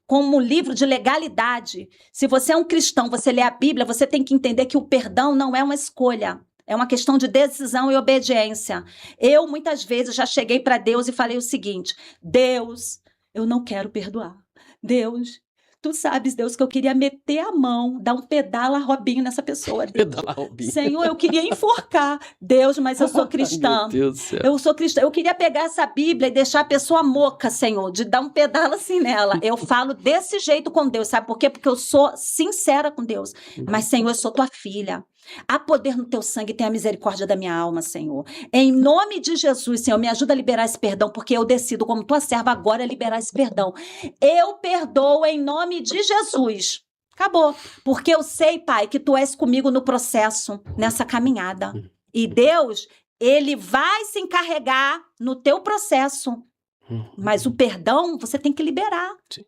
Speaker 1: como livro de legalidade. Se você é um cristão, você lê a Bíblia, você tem que entender que o perdão não é uma escolha. É uma questão de decisão e obediência. Eu, muitas vezes, já cheguei para Deus e falei o seguinte: Deus, eu não quero perdoar. Deus, tu sabes, Deus, que eu queria meter a mão, dar um pedala Robinho nessa pessoa.
Speaker 2: Pedala Robinho.
Speaker 1: Senhor, eu queria enforcar. Deus, mas eu sou cristã.
Speaker 2: Meu Deus do céu.
Speaker 1: Eu sou cristã. Eu queria pegar essa Bíblia e deixar a pessoa moca, Senhor, de dar um pedala assim nela. Eu falo desse jeito com Deus, sabe por quê? Porque eu sou sincera com Deus. Mas, Senhor, eu sou tua filha. Há poder no teu sangue, tenha misericórdia da minha alma, Senhor. Em nome de Jesus, Senhor, me ajuda a liberar esse perdão, porque eu decido, como tua serva, agora liberar esse perdão. Eu perdoo em nome de Jesus. Acabou. Porque eu sei, Pai, que tu és comigo no processo, nessa caminhada. E Deus, ele vai se encarregar no teu processo. Mas o perdão, você tem que liberar.
Speaker 2: Sim.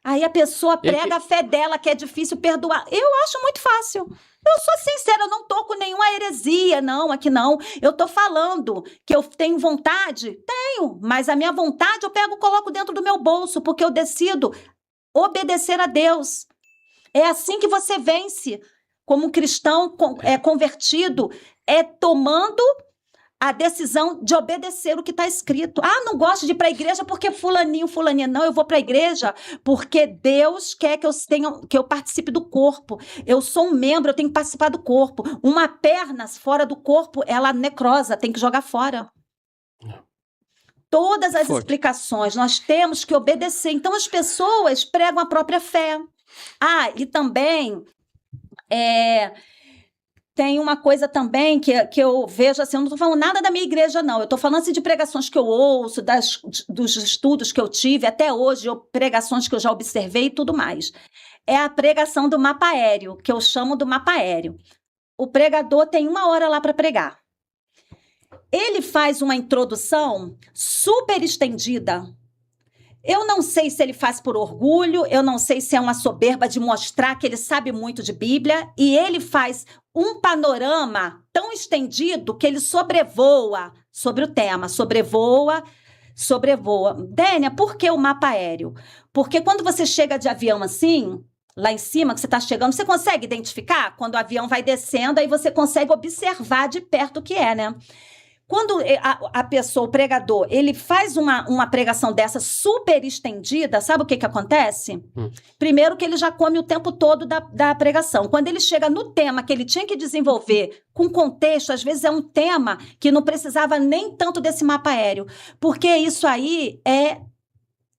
Speaker 1: Aí a pessoa prega a fé dela, que é difícil perdoar. Eu acho muito fácil. Eu sou sincera, eu não tô com nenhuma heresia, não, aqui não. Eu tô falando que eu tenho vontade? Tenho, mas a minha vontade eu pego e coloco dentro do meu bolso, porque eu decido obedecer a Deus. É assim que você vence. Como um cristão convertido, tomando a decisão de obedecer o que está escrito. Ah, não gosto de ir para a igreja porque fulaninha. Não, eu vou para a igreja porque Deus quer que eu participe do corpo. Eu sou um membro, eu tenho que participar do corpo. Uma perna fora do corpo, ela necrosa, tem que jogar fora. Todas as explicações, nós temos que obedecer. Então, as pessoas pregam a própria fé. Ah, e também... Tem uma coisa também que eu vejo assim, eu não estou falando nada da minha igreja, não. Eu estou falando assim, de pregações que eu ouço, dos estudos que eu tive, até hoje, pregações que eu já observei e tudo mais. É a pregação do mapa aéreo, que eu chamo do mapa aéreo. O pregador tem 1 hora lá para pregar. Ele faz uma introdução super estendida. Eu não sei se ele faz por orgulho, eu não sei se é uma soberba de mostrar que ele sabe muito de Bíblia, e ele faz um panorama tão estendido que ele sobrevoa sobre o tema, sobrevoa. Dênia, por que o mapa aéreo? Porque quando você chega de avião assim, lá em cima, que você está chegando, você consegue identificar? Quando o avião vai descendo, aí você consegue observar de perto o que é, né? Quando a pessoa, o pregador, ele faz uma pregação dessa super estendida, sabe o que acontece? Primeiro que ele já come o tempo todo da pregação. Quando ele chega no tema que ele tinha que desenvolver com contexto, às vezes é um tema que não precisava nem tanto desse mapa aéreo, porque isso aí é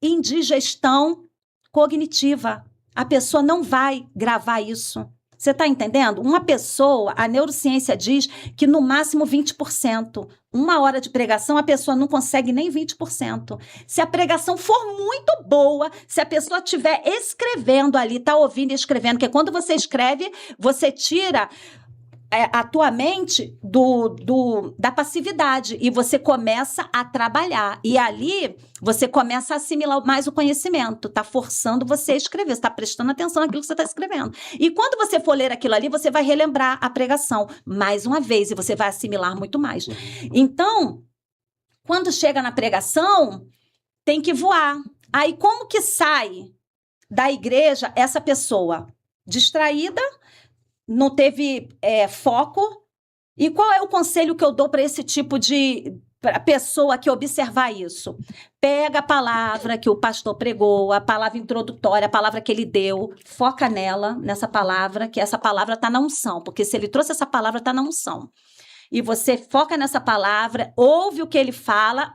Speaker 1: indigestão cognitiva. A pessoa não vai gravar isso. Você está entendendo? Uma pessoa, a neurociência diz que no máximo 20%. 1 hora de pregação, a pessoa não consegue nem 20%. Se a pregação for muito boa, se a pessoa estiver escrevendo ali, está ouvindo e escrevendo, porque quando você escreve, você tira a tua mente da passividade e você começa a trabalhar. E ali você começa a assimilar mais o conhecimento, está forçando você a escrever, você está prestando atenção naquilo que você está escrevendo. E quando você for ler aquilo ali, você vai relembrar a pregação mais uma vez e você vai assimilar muito mais. Então, quando chega na pregação, tem que voar. Aí como que sai da igreja essa pessoa? Distraída, não teve foco. E qual é o conselho que eu dou para esse tipo de pessoa que observar isso? Pega a palavra que o pastor pregou, a palavra introdutória, a palavra que ele deu, foca nessa palavra, que essa palavra está na unção, porque se ele trouxe essa palavra, está na unção. E você foca nessa palavra, ouve o que ele fala,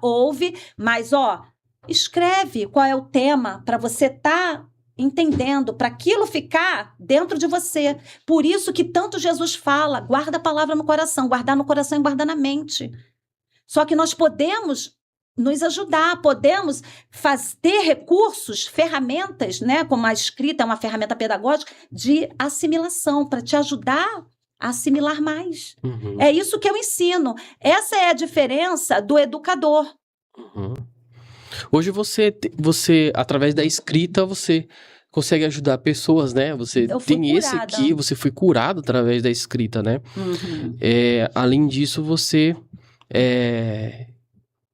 Speaker 1: mas escreve qual é o tema para você estar entendendo, para aquilo ficar dentro de você. Por isso que tanto Jesus fala, guarda a palavra no coração, guardar no coração e guardar na mente. Só que nós podemos nos ajudar, podemos ter recursos, ferramentas, né, como a escrita é uma ferramenta pedagógica, de assimilação, para te ajudar a assimilar mais. É isso que eu ensino. Essa é a diferença do educador.
Speaker 2: Hoje você, através da escrita, você consegue ajudar pessoas, né? Você tem esse aqui, você foi curado através da escrita, né? Além disso, você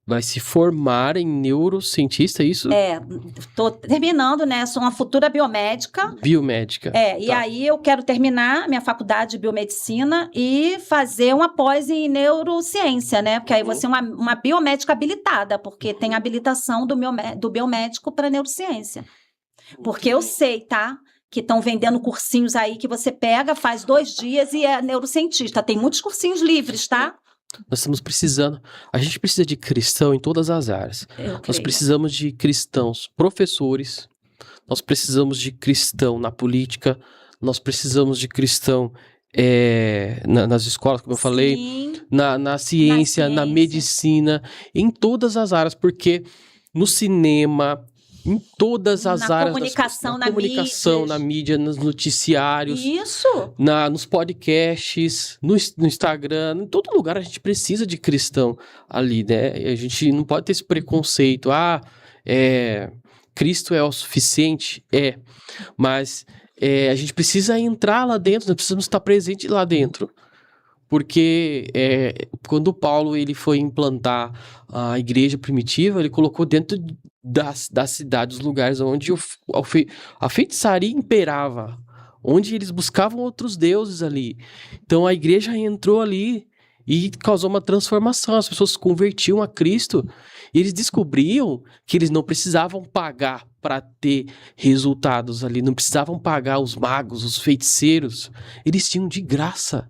Speaker 2: vai se formar em neurocientista, é isso?
Speaker 1: Estou terminando, né? Sou uma futura biomédica.
Speaker 2: Biomédica.
Speaker 1: E aí eu quero terminar minha faculdade de biomedicina e fazer uma pós em neurociência, né? Porque aí você é uma biomédica habilitada, porque tem habilitação do biomédico para neurociência. Porque eu sei, tá? Que estão vendendo cursinhos aí que você pega, faz 2 dias e é neurocientista. Tem muitos cursinhos livres, tá?
Speaker 2: Nós estamos precisando, a gente precisa de cristão em todas as áreas. Nós precisamos de cristãos professores, nós precisamos de cristão na política, nós precisamos de cristão nas escolas, como eu falei, na ciência, na medicina, em todas as áreas, porque no cinema, em todas as áreas, na comunicação, na mídia, nos noticiários, nos podcasts, no Instagram, em todo lugar a gente precisa de cristão ali, né? A gente não pode ter esse preconceito, Cristo é o suficiente, mas a gente precisa entrar lá dentro, nós precisamos estar presente lá dentro. Porque quando Paulo ele foi implantar a igreja primitiva, ele colocou dentro da cidade, os lugares onde a feitiçaria imperava, onde eles buscavam outros deuses ali. Então a igreja entrou ali e causou uma transformação, as pessoas se convertiam a Cristo e eles descobriam que eles não precisavam pagar para ter resultados ali, não precisavam pagar os magos, os feiticeiros, eles tinham de graça.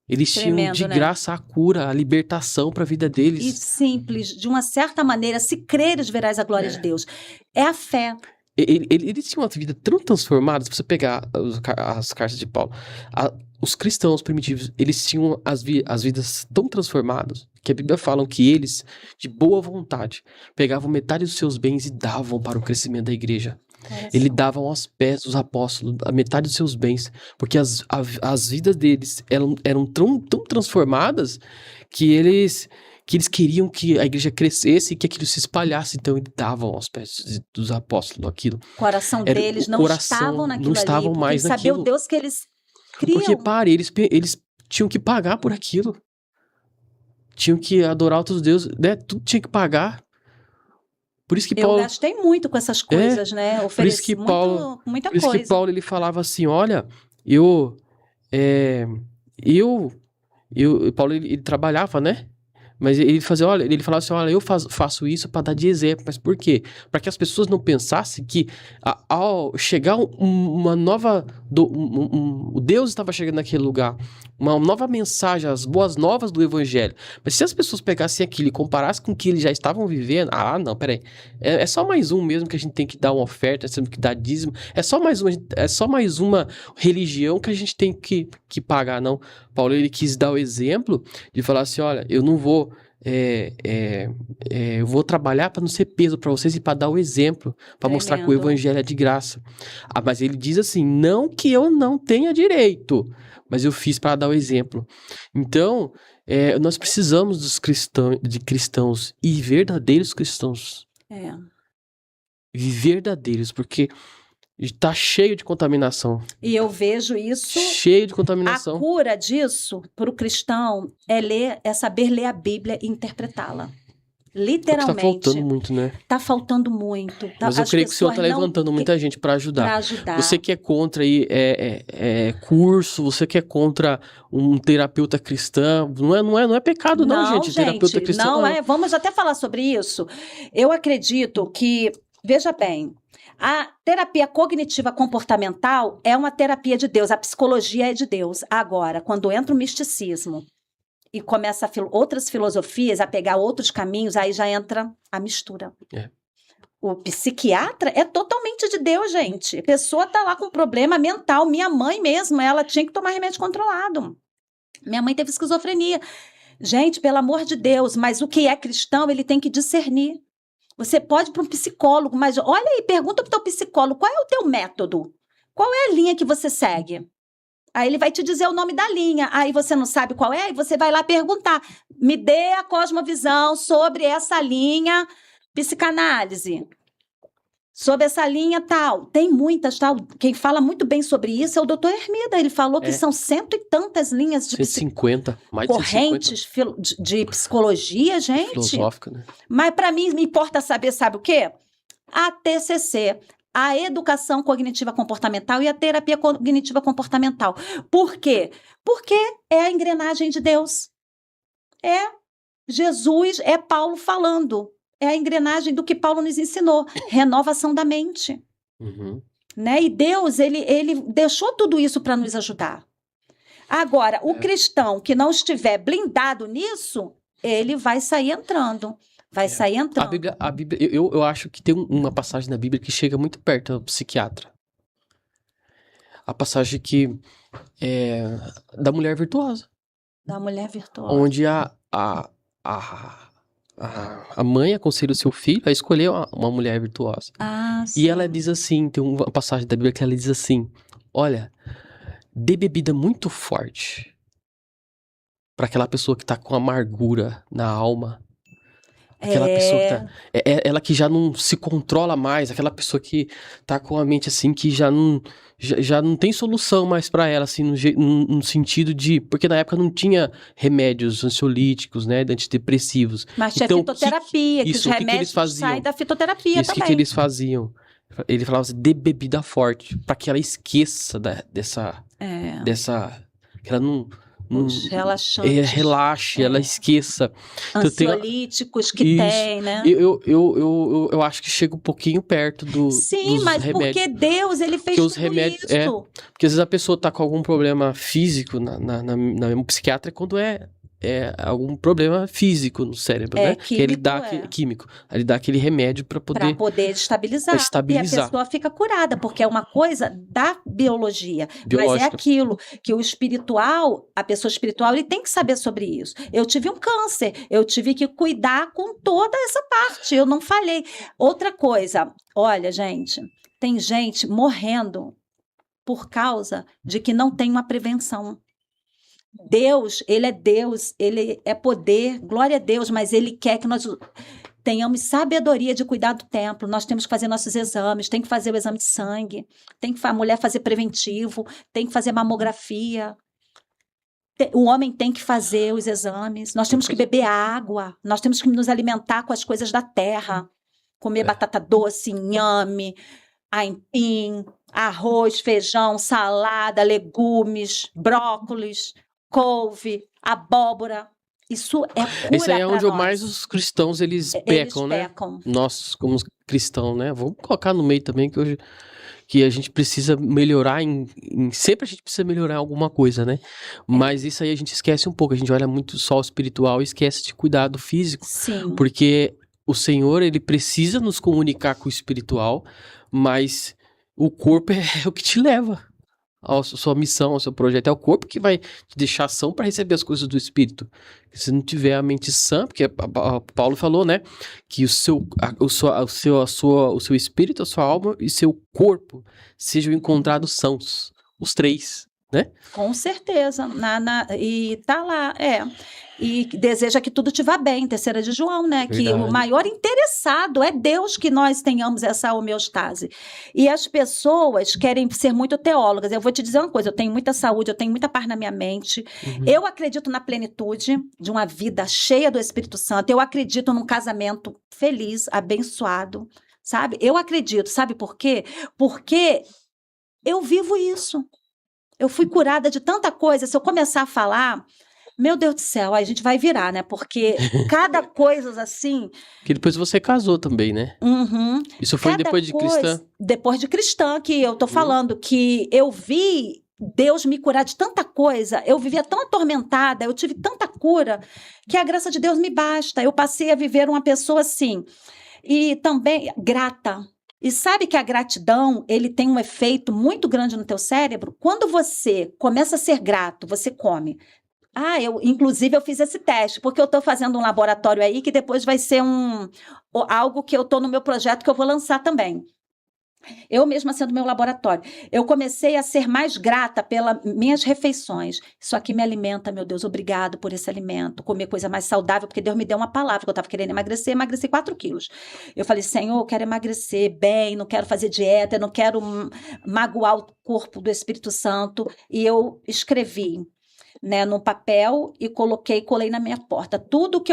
Speaker 2: Eles tinham de graça a cura, a libertação para a vida deles.
Speaker 1: E simples, de uma certa maneira, se creres, verás a glória de Deus. É a fé.
Speaker 2: Eles tinham uma vida tão transformada, se você pegar as cartas de Paulo, os cristãos primitivos, eles tinham as vidas tão transformadas, que a Bíblia fala que eles, de boa vontade, pegavam metade dos seus bens e davam para o crescimento da igreja. Ele davam aos pés dos apóstolos a metade dos seus bens, porque as vidas deles eram tão transformadas que eles queriam que a igreja crescesse e que aquilo se espalhasse, então eles davam aos pés dos apóstolos aquilo.
Speaker 1: O coração deles não estavam naquilo, não estavam mais naquilo. Saber o Deus que eles criam.
Speaker 2: Porque eles tinham que pagar por aquilo, tinham que adorar outros deuses, né? Tudo tinha que pagar. Por isso que Paulo,
Speaker 1: eu gastei muito com essas coisas, né? Ofereci muita coisa.
Speaker 2: Por isso que Paulo ele falava assim, olha, Paulo ele trabalhava, né? Mas ele falava assim, olha, eu faço isso para dar de exemplo. Mas por quê? Para que as pessoas não pensassem que ao chegar uma nova... o Deus estava chegando naquele lugar. Uma nova mensagem, as boas novas do evangelho. Mas se as pessoas pegassem aquilo e comparassem com o que eles já estavam vivendo... não, peraí. É só mais um mesmo que a gente tem que dar uma oferta, temos que dar dízimo. É só mais uma religião que a gente tem que pagar, não. Paulo, ele quis dar o exemplo de falar assim, olha, eu não vou... eu vou trabalhar para não ser peso para vocês e para dar o exemplo, para mostrar que o evangelho é de graça. Mas ele diz assim, não que eu não tenha direito, mas eu fiz para dar o exemplo. Então, nós precisamos de cristãos e verdadeiros cristãos. E verdadeiros, porque está cheio de contaminação.
Speaker 1: E eu vejo isso...
Speaker 2: Cheio de contaminação.
Speaker 1: A cura disso, para o cristão, é saber ler a Bíblia e interpretá-la. Literalmente.
Speaker 2: Tá faltando muito, né?
Speaker 1: Tá faltando muito.
Speaker 2: Mas eu creio que o Senhor tá levantando muita gente para ajudar.
Speaker 1: Para ajudar.
Speaker 2: Você que é contra aí, curso, você que é contra um terapeuta cristã, não é pecado não, gente. Terapeuta cristã
Speaker 1: não é. Vamos até falar sobre isso. Eu acredito que, veja bem, a terapia cognitiva comportamental é uma terapia de Deus, a psicologia é de Deus. Agora, quando entra o misticismo e começa outras filosofias a pegar outros caminhos, aí já entra a mistura. O psiquiatra é totalmente de Deus, gente. A pessoa tá lá com problema mental. Minha mãe mesmo, ela tinha que tomar remédio controlado. Minha mãe teve esquizofrenia. Gente, pelo amor de Deus, mas o que é cristão, ele tem que discernir. Você pode ir para um psicólogo, mas olha aí, pergunta para o teu psicólogo, qual é o teu método? Qual é a linha que você segue? Aí ele vai te dizer o nome da linha, aí você não sabe qual é, e você vai lá perguntar, me dê a cosmovisão sobre essa linha psicanálise, sobre essa linha tal. Tem muitas, tal. Quem fala muito bem sobre isso é o doutor Hermida, ele falou que são 100 e tantas linhas de
Speaker 2: 150, mais de
Speaker 1: correntes de psicologia, gente.
Speaker 2: Filosófica, né?
Speaker 1: Mas para mim me importa saber, sabe o quê? A TCC, a educação cognitiva comportamental e a terapia cognitiva comportamental. Por quê? Porque é a engrenagem de Deus. É Jesus, é Paulo falando. É a engrenagem do que Paulo nos ensinou. Renovação da mente. Né? E Deus, ele deixou tudo isso para nos ajudar. Agora, o cristão que não estiver blindado nisso, ele vai sair entrando. Vai sair entrando.
Speaker 2: A Bíblia eu acho que tem uma passagem na Bíblia que chega muito perto do psiquiatra. A passagem da mulher virtuosa.
Speaker 1: Da mulher virtuosa.
Speaker 2: Onde a mãe aconselha o seu filho a escolher uma mulher virtuosa.
Speaker 1: Sim.
Speaker 2: E ela diz assim, tem uma passagem da Bíblia que ela diz assim, olha, dê bebida muito forte para aquela pessoa que tá com amargura na alma. Aquela pessoa que tá... ela que já não se controla mais, aquela pessoa que tá com a mente assim, que já não tem solução mais pra ela, assim, no sentido de... Porque na época não tinha remédios ansiolíticos, né, antidepressivos.
Speaker 1: Mas tinha fitoterapia, que os remédios saem da fitoterapia também.
Speaker 2: Isso que eles faziam. Ele falava assim, dê bebida forte, pra que ela esqueça dessa... Que ela não...
Speaker 1: Os relaxantes.
Speaker 2: Relaxe, ela esqueça.
Speaker 1: Ansiolíticos que tem, né?
Speaker 2: Eu acho que chega um pouquinho perto dos
Speaker 1: mas
Speaker 2: remédios.
Speaker 1: Porque Deus, ele fez tudo
Speaker 2: remédios,
Speaker 1: isso.
Speaker 2: Porque às vezes a pessoa tá com algum problema físico no psiquiatra quando é algum problema físico no cérebro, né?
Speaker 1: Químico,
Speaker 2: que ele dá químico. Ele dá aquele remédio para poder
Speaker 1: estabilizar. E a pessoa fica curada, porque é uma coisa da biologia. Mas é aquilo que o espiritual, a pessoa espiritual, ele tem que saber sobre isso. Eu tive um câncer, eu tive que cuidar com toda essa parte, eu não falhei. Outra coisa, olha, gente, tem gente morrendo por causa de que não tem uma prevenção. Deus, ele é poder, glória a Deus, mas ele quer que nós tenhamos sabedoria de cuidar do templo, nós temos que fazer nossos exames, tem que fazer o exame de sangue, tem que a mulher fazer preventivo, tem que fazer mamografia, o homem tem que fazer os exames, nós temos que beber água, nós temos que nos alimentar com as coisas da terra, comer batata doce, inhame, aipim, arroz, feijão, salada, legumes, brócolis, couve, abóbora. Isso é
Speaker 2: Isso aí
Speaker 1: cura
Speaker 2: é
Speaker 1: para
Speaker 2: onde mais
Speaker 1: nós.
Speaker 2: os cristãos eles
Speaker 1: Eles
Speaker 2: pecam, né?
Speaker 1: pecam.
Speaker 2: Nós, como cristãos, né? Vamos colocar no meio também que hoje que a gente precisa melhorar sempre a gente precisa melhorar em alguma coisa, né? Mas isso aí a gente esquece um pouco, a gente olha muito só o espiritual e esquece de cuidar do físico,
Speaker 1: Sim.
Speaker 2: porque o Senhor, ele precisa nos comunicar com o espiritual, mas o corpo é o que te leva a sua missão, ao seu projeto. É o corpo que vai te deixar são para receber as coisas do espírito. Se não tiver a mente sã, porque Paulo falou, né, que o seu espírito, a sua alma e seu corpo sejam encontrados sãos, os três, né?
Speaker 1: Com certeza. E tá lá, E deseja que tudo te vá bem, terceira de João, né? Que o
Speaker 2: Verdade.
Speaker 1: maior interessado é Deus que nós tenhamos essa homeostase. E as pessoas querem ser muito teólogas. Eu vou te dizer uma coisa: eu tenho muita saúde, eu tenho muita paz na minha mente.
Speaker 2: Uhum.
Speaker 1: Eu acredito na plenitude de uma vida cheia do Espírito Santo. Eu acredito num casamento feliz, abençoado, sabe? Eu acredito, sabe por quê? Porque eu vivo isso. Eu fui curada de tanta coisa. Se eu começar a falar, meu Deus do céu, aí a gente vai virar, né? Porque cada coisa assim.
Speaker 2: Que depois você casou também, né?
Speaker 1: Uhum,
Speaker 2: Isso foi
Speaker 1: cada
Speaker 2: depois de cristã?
Speaker 1: Depois de cristã, que eu tô falando, que eu vi Deus me curar de tanta coisa, eu vivia tão atormentada, eu tive tanta cura, que a graça de Deus me basta. Eu passei a viver uma pessoa assim. E também grata. E sabe que a gratidão, ele tem um efeito muito grande no teu cérebro? Quando você começa a ser grato, você come. Inclusive, eu fiz esse teste, porque eu estou fazendo um laboratório aí que depois vai ser algo que eu estou no meu projeto que eu vou lançar também. Eu mesma sendo meu laboratório. Eu comecei a ser mais grata pelas minhas refeições. Isso aqui me alimenta, meu Deus, obrigado por esse alimento. Comer coisa mais saudável, porque Deus me deu uma palavra, que eu estava querendo emagreci 4 quilos. Eu falei, Senhor, eu quero emagrecer bem, não quero fazer dieta, não quero magoar o corpo do Espírito Santo. E eu escrevi, né, no papel e colei na minha porta. Tudo que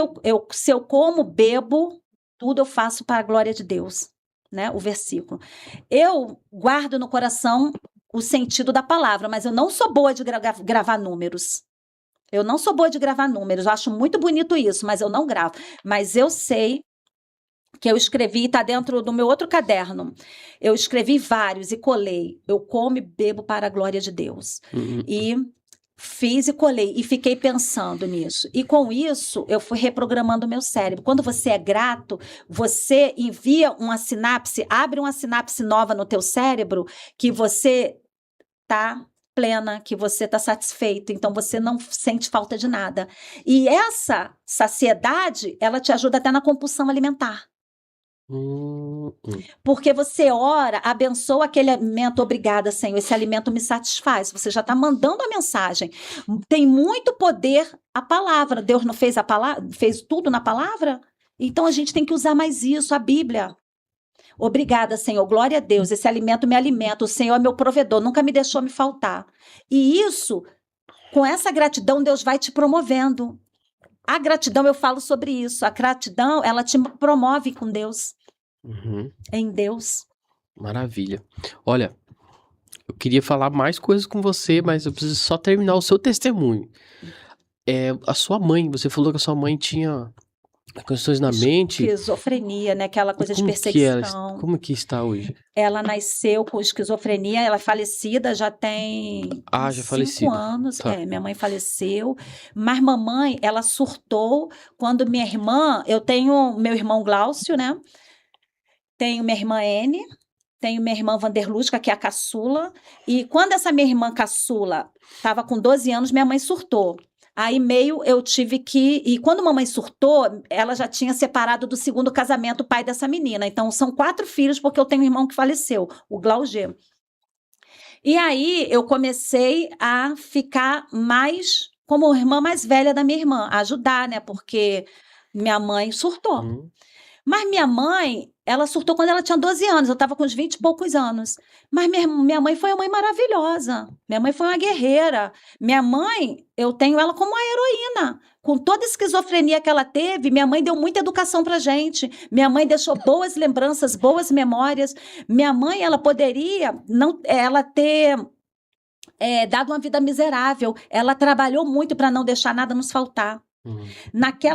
Speaker 1: se eu como, bebo, tudo eu faço para a glória de Deus. Né, o versículo. Eu guardo no coração o sentido da palavra, mas eu não sou boa de gravar números. Eu não sou boa de gravar números. Eu acho muito bonito isso, mas eu não gravo. Mas eu sei que eu escrevi, está dentro do meu outro caderno. Eu escrevi vários e colei. Eu como e bebo para a glória de Deus. E fiz e colei e fiquei pensando nisso. E com isso, eu fui reprogramando o meu cérebro. Quando você é grato, você envia uma sinapse, abre uma sinapse nova no teu cérebro que você está plena, que você está satisfeito, então você não sente falta de nada. E essa saciedade, ela te ajuda até na compulsão alimentar. Porque você ora, abençoa aquele alimento, obrigada, Senhor, esse alimento me satisfaz. Você já está mandando a mensagem. Tem muito poder a palavra. Deus não fez a palavra, fez tudo na palavra? Então a gente tem que usar mais isso, a Bíblia. Obrigada, Senhor, glória a Deus, esse alimento me alimenta, o Senhor é meu provedor, nunca me deixou me faltar. E isso, com essa gratidão, Deus vai te promovendo. A gratidão, eu falo sobre isso, a gratidão, ela te promove com Deus. Em Deus.
Speaker 2: Maravilha. Olha, eu queria falar mais coisas com você, mas eu preciso só terminar o seu testemunho. A sua mãe, você falou que a sua mãe tinha questões na mente.
Speaker 1: Esquizofrenia, né? Aquela coisa de perseguição.
Speaker 2: Como que está hoje?
Speaker 1: Ela nasceu com esquizofrenia, ela é falecida, já tem
Speaker 2: já
Speaker 1: 5 anos.
Speaker 2: Tá.
Speaker 1: Minha mãe faleceu. Mas mamãe, ela surtou quando minha irmã... Eu tenho meu irmão Glaucio, né? Tenho minha irmã N, tenho minha irmã Vanderlusca, que é a caçula. E quando essa minha irmã caçula estava com 12 anos, minha mãe surtou. Aí eu tive que... E quando mamãe surtou, ela já tinha separado do segundo casamento o pai dessa menina. Então, são 4 filhos, porque eu tenho um irmão que faleceu, o Glaugê. E aí, eu comecei a ficar mais como irmã mais velha da minha irmã, a ajudar, né? Porque minha mãe surtou. Mas minha mãe, ela surtou quando ela tinha 12 anos, eu estava com uns 20 e poucos anos. Mas minha mãe foi uma mãe maravilhosa, minha mãe foi uma guerreira. Minha mãe, eu tenho ela como uma heroína. Com toda a esquizofrenia que ela teve, minha mãe deu muita educação pra gente. Minha mãe deixou boas lembranças, boas memórias. Minha mãe, ela poderia ela ter dado uma vida miserável. Ela trabalhou muito para não deixar nada nos faltar.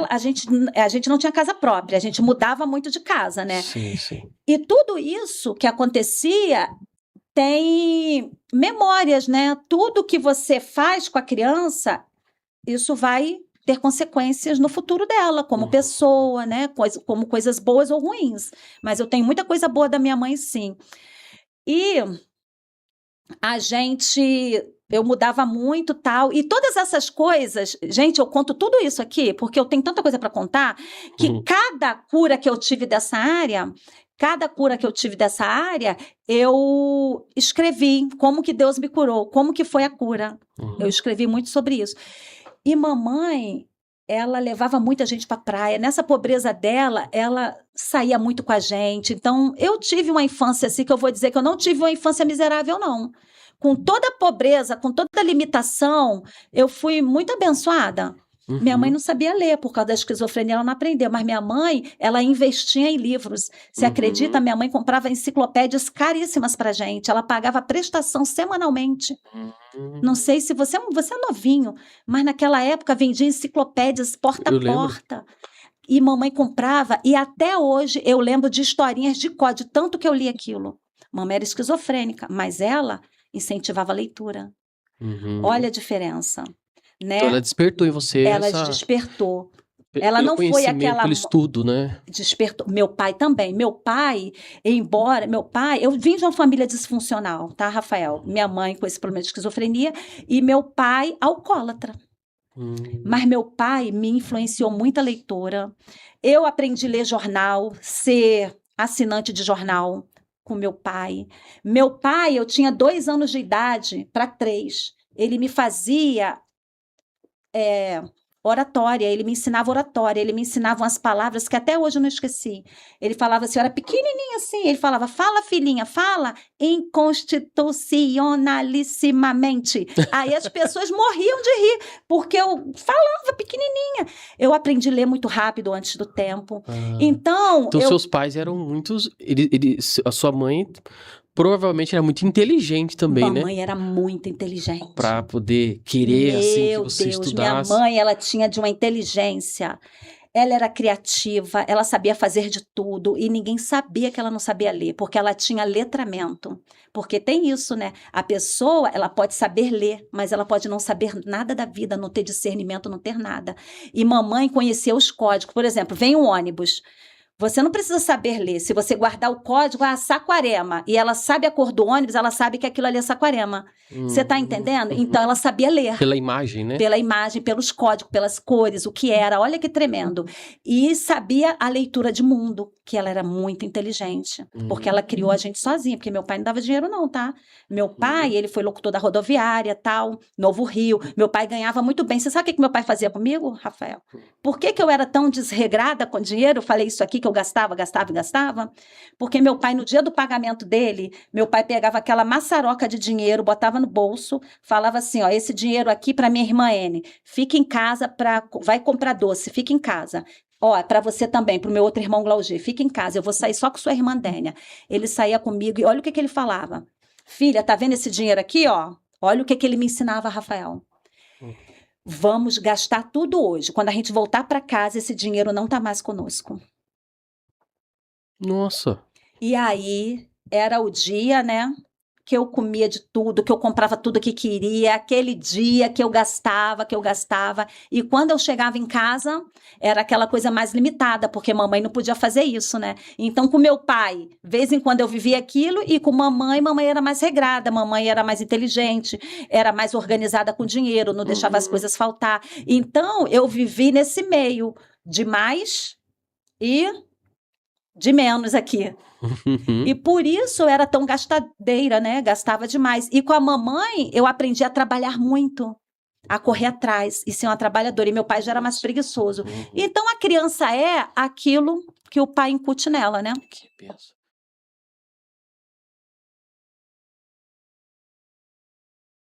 Speaker 1: A gente não tinha casa própria, a gente mudava muito de casa, né?
Speaker 2: Sim, sim.
Speaker 1: E tudo isso que acontecia tem memórias, né? Tudo que você faz com a criança, isso vai ter consequências no futuro dela, como pessoa, né? Como coisas boas ou ruins. Mas eu tenho muita coisa boa da minha mãe, sim. E eu mudava muito, tal, e todas essas coisas, gente, eu conto tudo isso aqui, porque eu tenho tanta coisa para contar, que cada cura que eu tive dessa área, eu escrevi como que Deus me curou, como que foi a cura. Eu escrevi muito sobre isso. E mamãe, ela levava muita gente para a praia. Nessa pobreza dela, ela saía muito com a gente. Então, eu tive uma infância assim, que eu vou dizer que eu não tive uma infância miserável, não. Com toda a pobreza, com toda a limitação, eu fui muito abençoada. Minha mãe não sabia ler por causa da esquizofrenia, ela não aprendeu, mas minha mãe, ela investia em livros. Você acredita? Minha mãe comprava enciclopédias caríssimas para gente, ela pagava prestação semanalmente. Não sei se você é novinho, mas naquela época vendia enciclopédias porta a porta. E mamãe comprava, e até hoje eu lembro de historinhas de código, tanto que eu li aquilo. Mamãe era esquizofrênica, mas ela incentivava a leitura. Olha a diferença, né?
Speaker 2: Então ela despertou em você
Speaker 1: Ela despertou. Ela
Speaker 2: pelo
Speaker 1: não foi
Speaker 2: conhecimento,
Speaker 1: aquela...
Speaker 2: pelo estudo, né?
Speaker 1: Despertou. Meu pai também. Meu pai, eu vim de uma família disfuncional, tá, Rafael? Minha mãe com esse problema de esquizofrenia e meu pai alcoólatra. Mas meu pai me influenciou muita leitura. Eu aprendi a ler jornal, ser assinante de jornal com meu pai. Meu pai, eu tinha 2 anos de idade para 3. Ele me fazia oratória, ele me ensinava oratória, ele me ensinava umas palavras que até hoje eu não esqueci. Ele falava assim, eu era pequenininha assim, ele falava, fala filhinha, fala inconstitucionalissimamente. Aí as pessoas morriam de rir, porque eu falava pequenininha. Eu aprendi a ler muito rápido antes do tempo. Então
Speaker 2: seus pais eram muitos, a sua mãe provavelmente era muito inteligente também, né?
Speaker 1: Mamãe era muito inteligente.
Speaker 2: Pra poder querer, assim, que você
Speaker 1: Meu Deus,
Speaker 2: estudasse.
Speaker 1: minha mãe, ela tinha de uma inteligência. Ela era criativa, ela sabia fazer de tudo e ninguém sabia que ela não sabia ler, porque ela tinha letramento. Porque tem isso, né? A pessoa, ela pode saber ler, mas ela pode não saber nada da vida, não ter discernimento, não ter nada. E mamãe conhecia os códigos. Por exemplo, vem um ônibus. Você não precisa saber ler. Se você guardar o código, Saquarema, e ela sabe a cor do ônibus, ela sabe que aquilo ali é Saquarema. Você está entendendo? Então, ela sabia ler.
Speaker 2: Pela imagem, né?
Speaker 1: Pela imagem, pelos códigos, pelas cores, o que era. Olha que tremendo. E sabia a leitura de mundo, que ela era muito inteligente. Porque ela criou a gente sozinha, porque meu pai não dava dinheiro não, tá? Meu pai, ele foi locutor da rodoviária, tal, Novo Rio. Meu pai ganhava muito bem. Você sabe o que meu pai fazia comigo, Rafael? Por que eu era tão desregrada com dinheiro? Eu falei isso aqui, que eu gastava. Porque meu pai, no dia do pagamento dele, meu pai pegava aquela maçaroca de dinheiro, botava no bolso, falava assim, ó, esse dinheiro aqui para minha irmã N, fica em casa, vai comprar doce, fica em casa. Ó, para você também, para o meu outro irmão Glauger, fica em casa, eu vou sair só com sua irmã Dénia. Ele saía comigo e olha o que ele falava. Filha, tá vendo esse dinheiro aqui, ó? Olha o que ele me ensinava, Rafael. Vamos gastar tudo hoje. Quando a gente voltar para casa, esse dinheiro não tá mais conosco.
Speaker 2: Nossa.
Speaker 1: E aí, era o dia, né, que eu comia de tudo, que eu comprava tudo que queria, aquele dia que eu gastava, e quando eu chegava em casa, era aquela coisa mais limitada, porque mamãe não podia fazer isso, né? Então, com meu pai, de vez em quando eu vivia aquilo, e com mamãe era mais regrada, mamãe era mais inteligente, era mais organizada com dinheiro, não deixava as coisas faltar. Então, eu vivi nesse meio de mais e de menos aqui. E por isso eu era tão gastadeira, né? Gastava demais. E com a mamãe, eu aprendi a trabalhar muito, a correr atrás e ser uma trabalhadora. E meu pai já era mais preguiçoso. Então, a criança é aquilo que o pai incute nela, né?
Speaker 2: Que benção.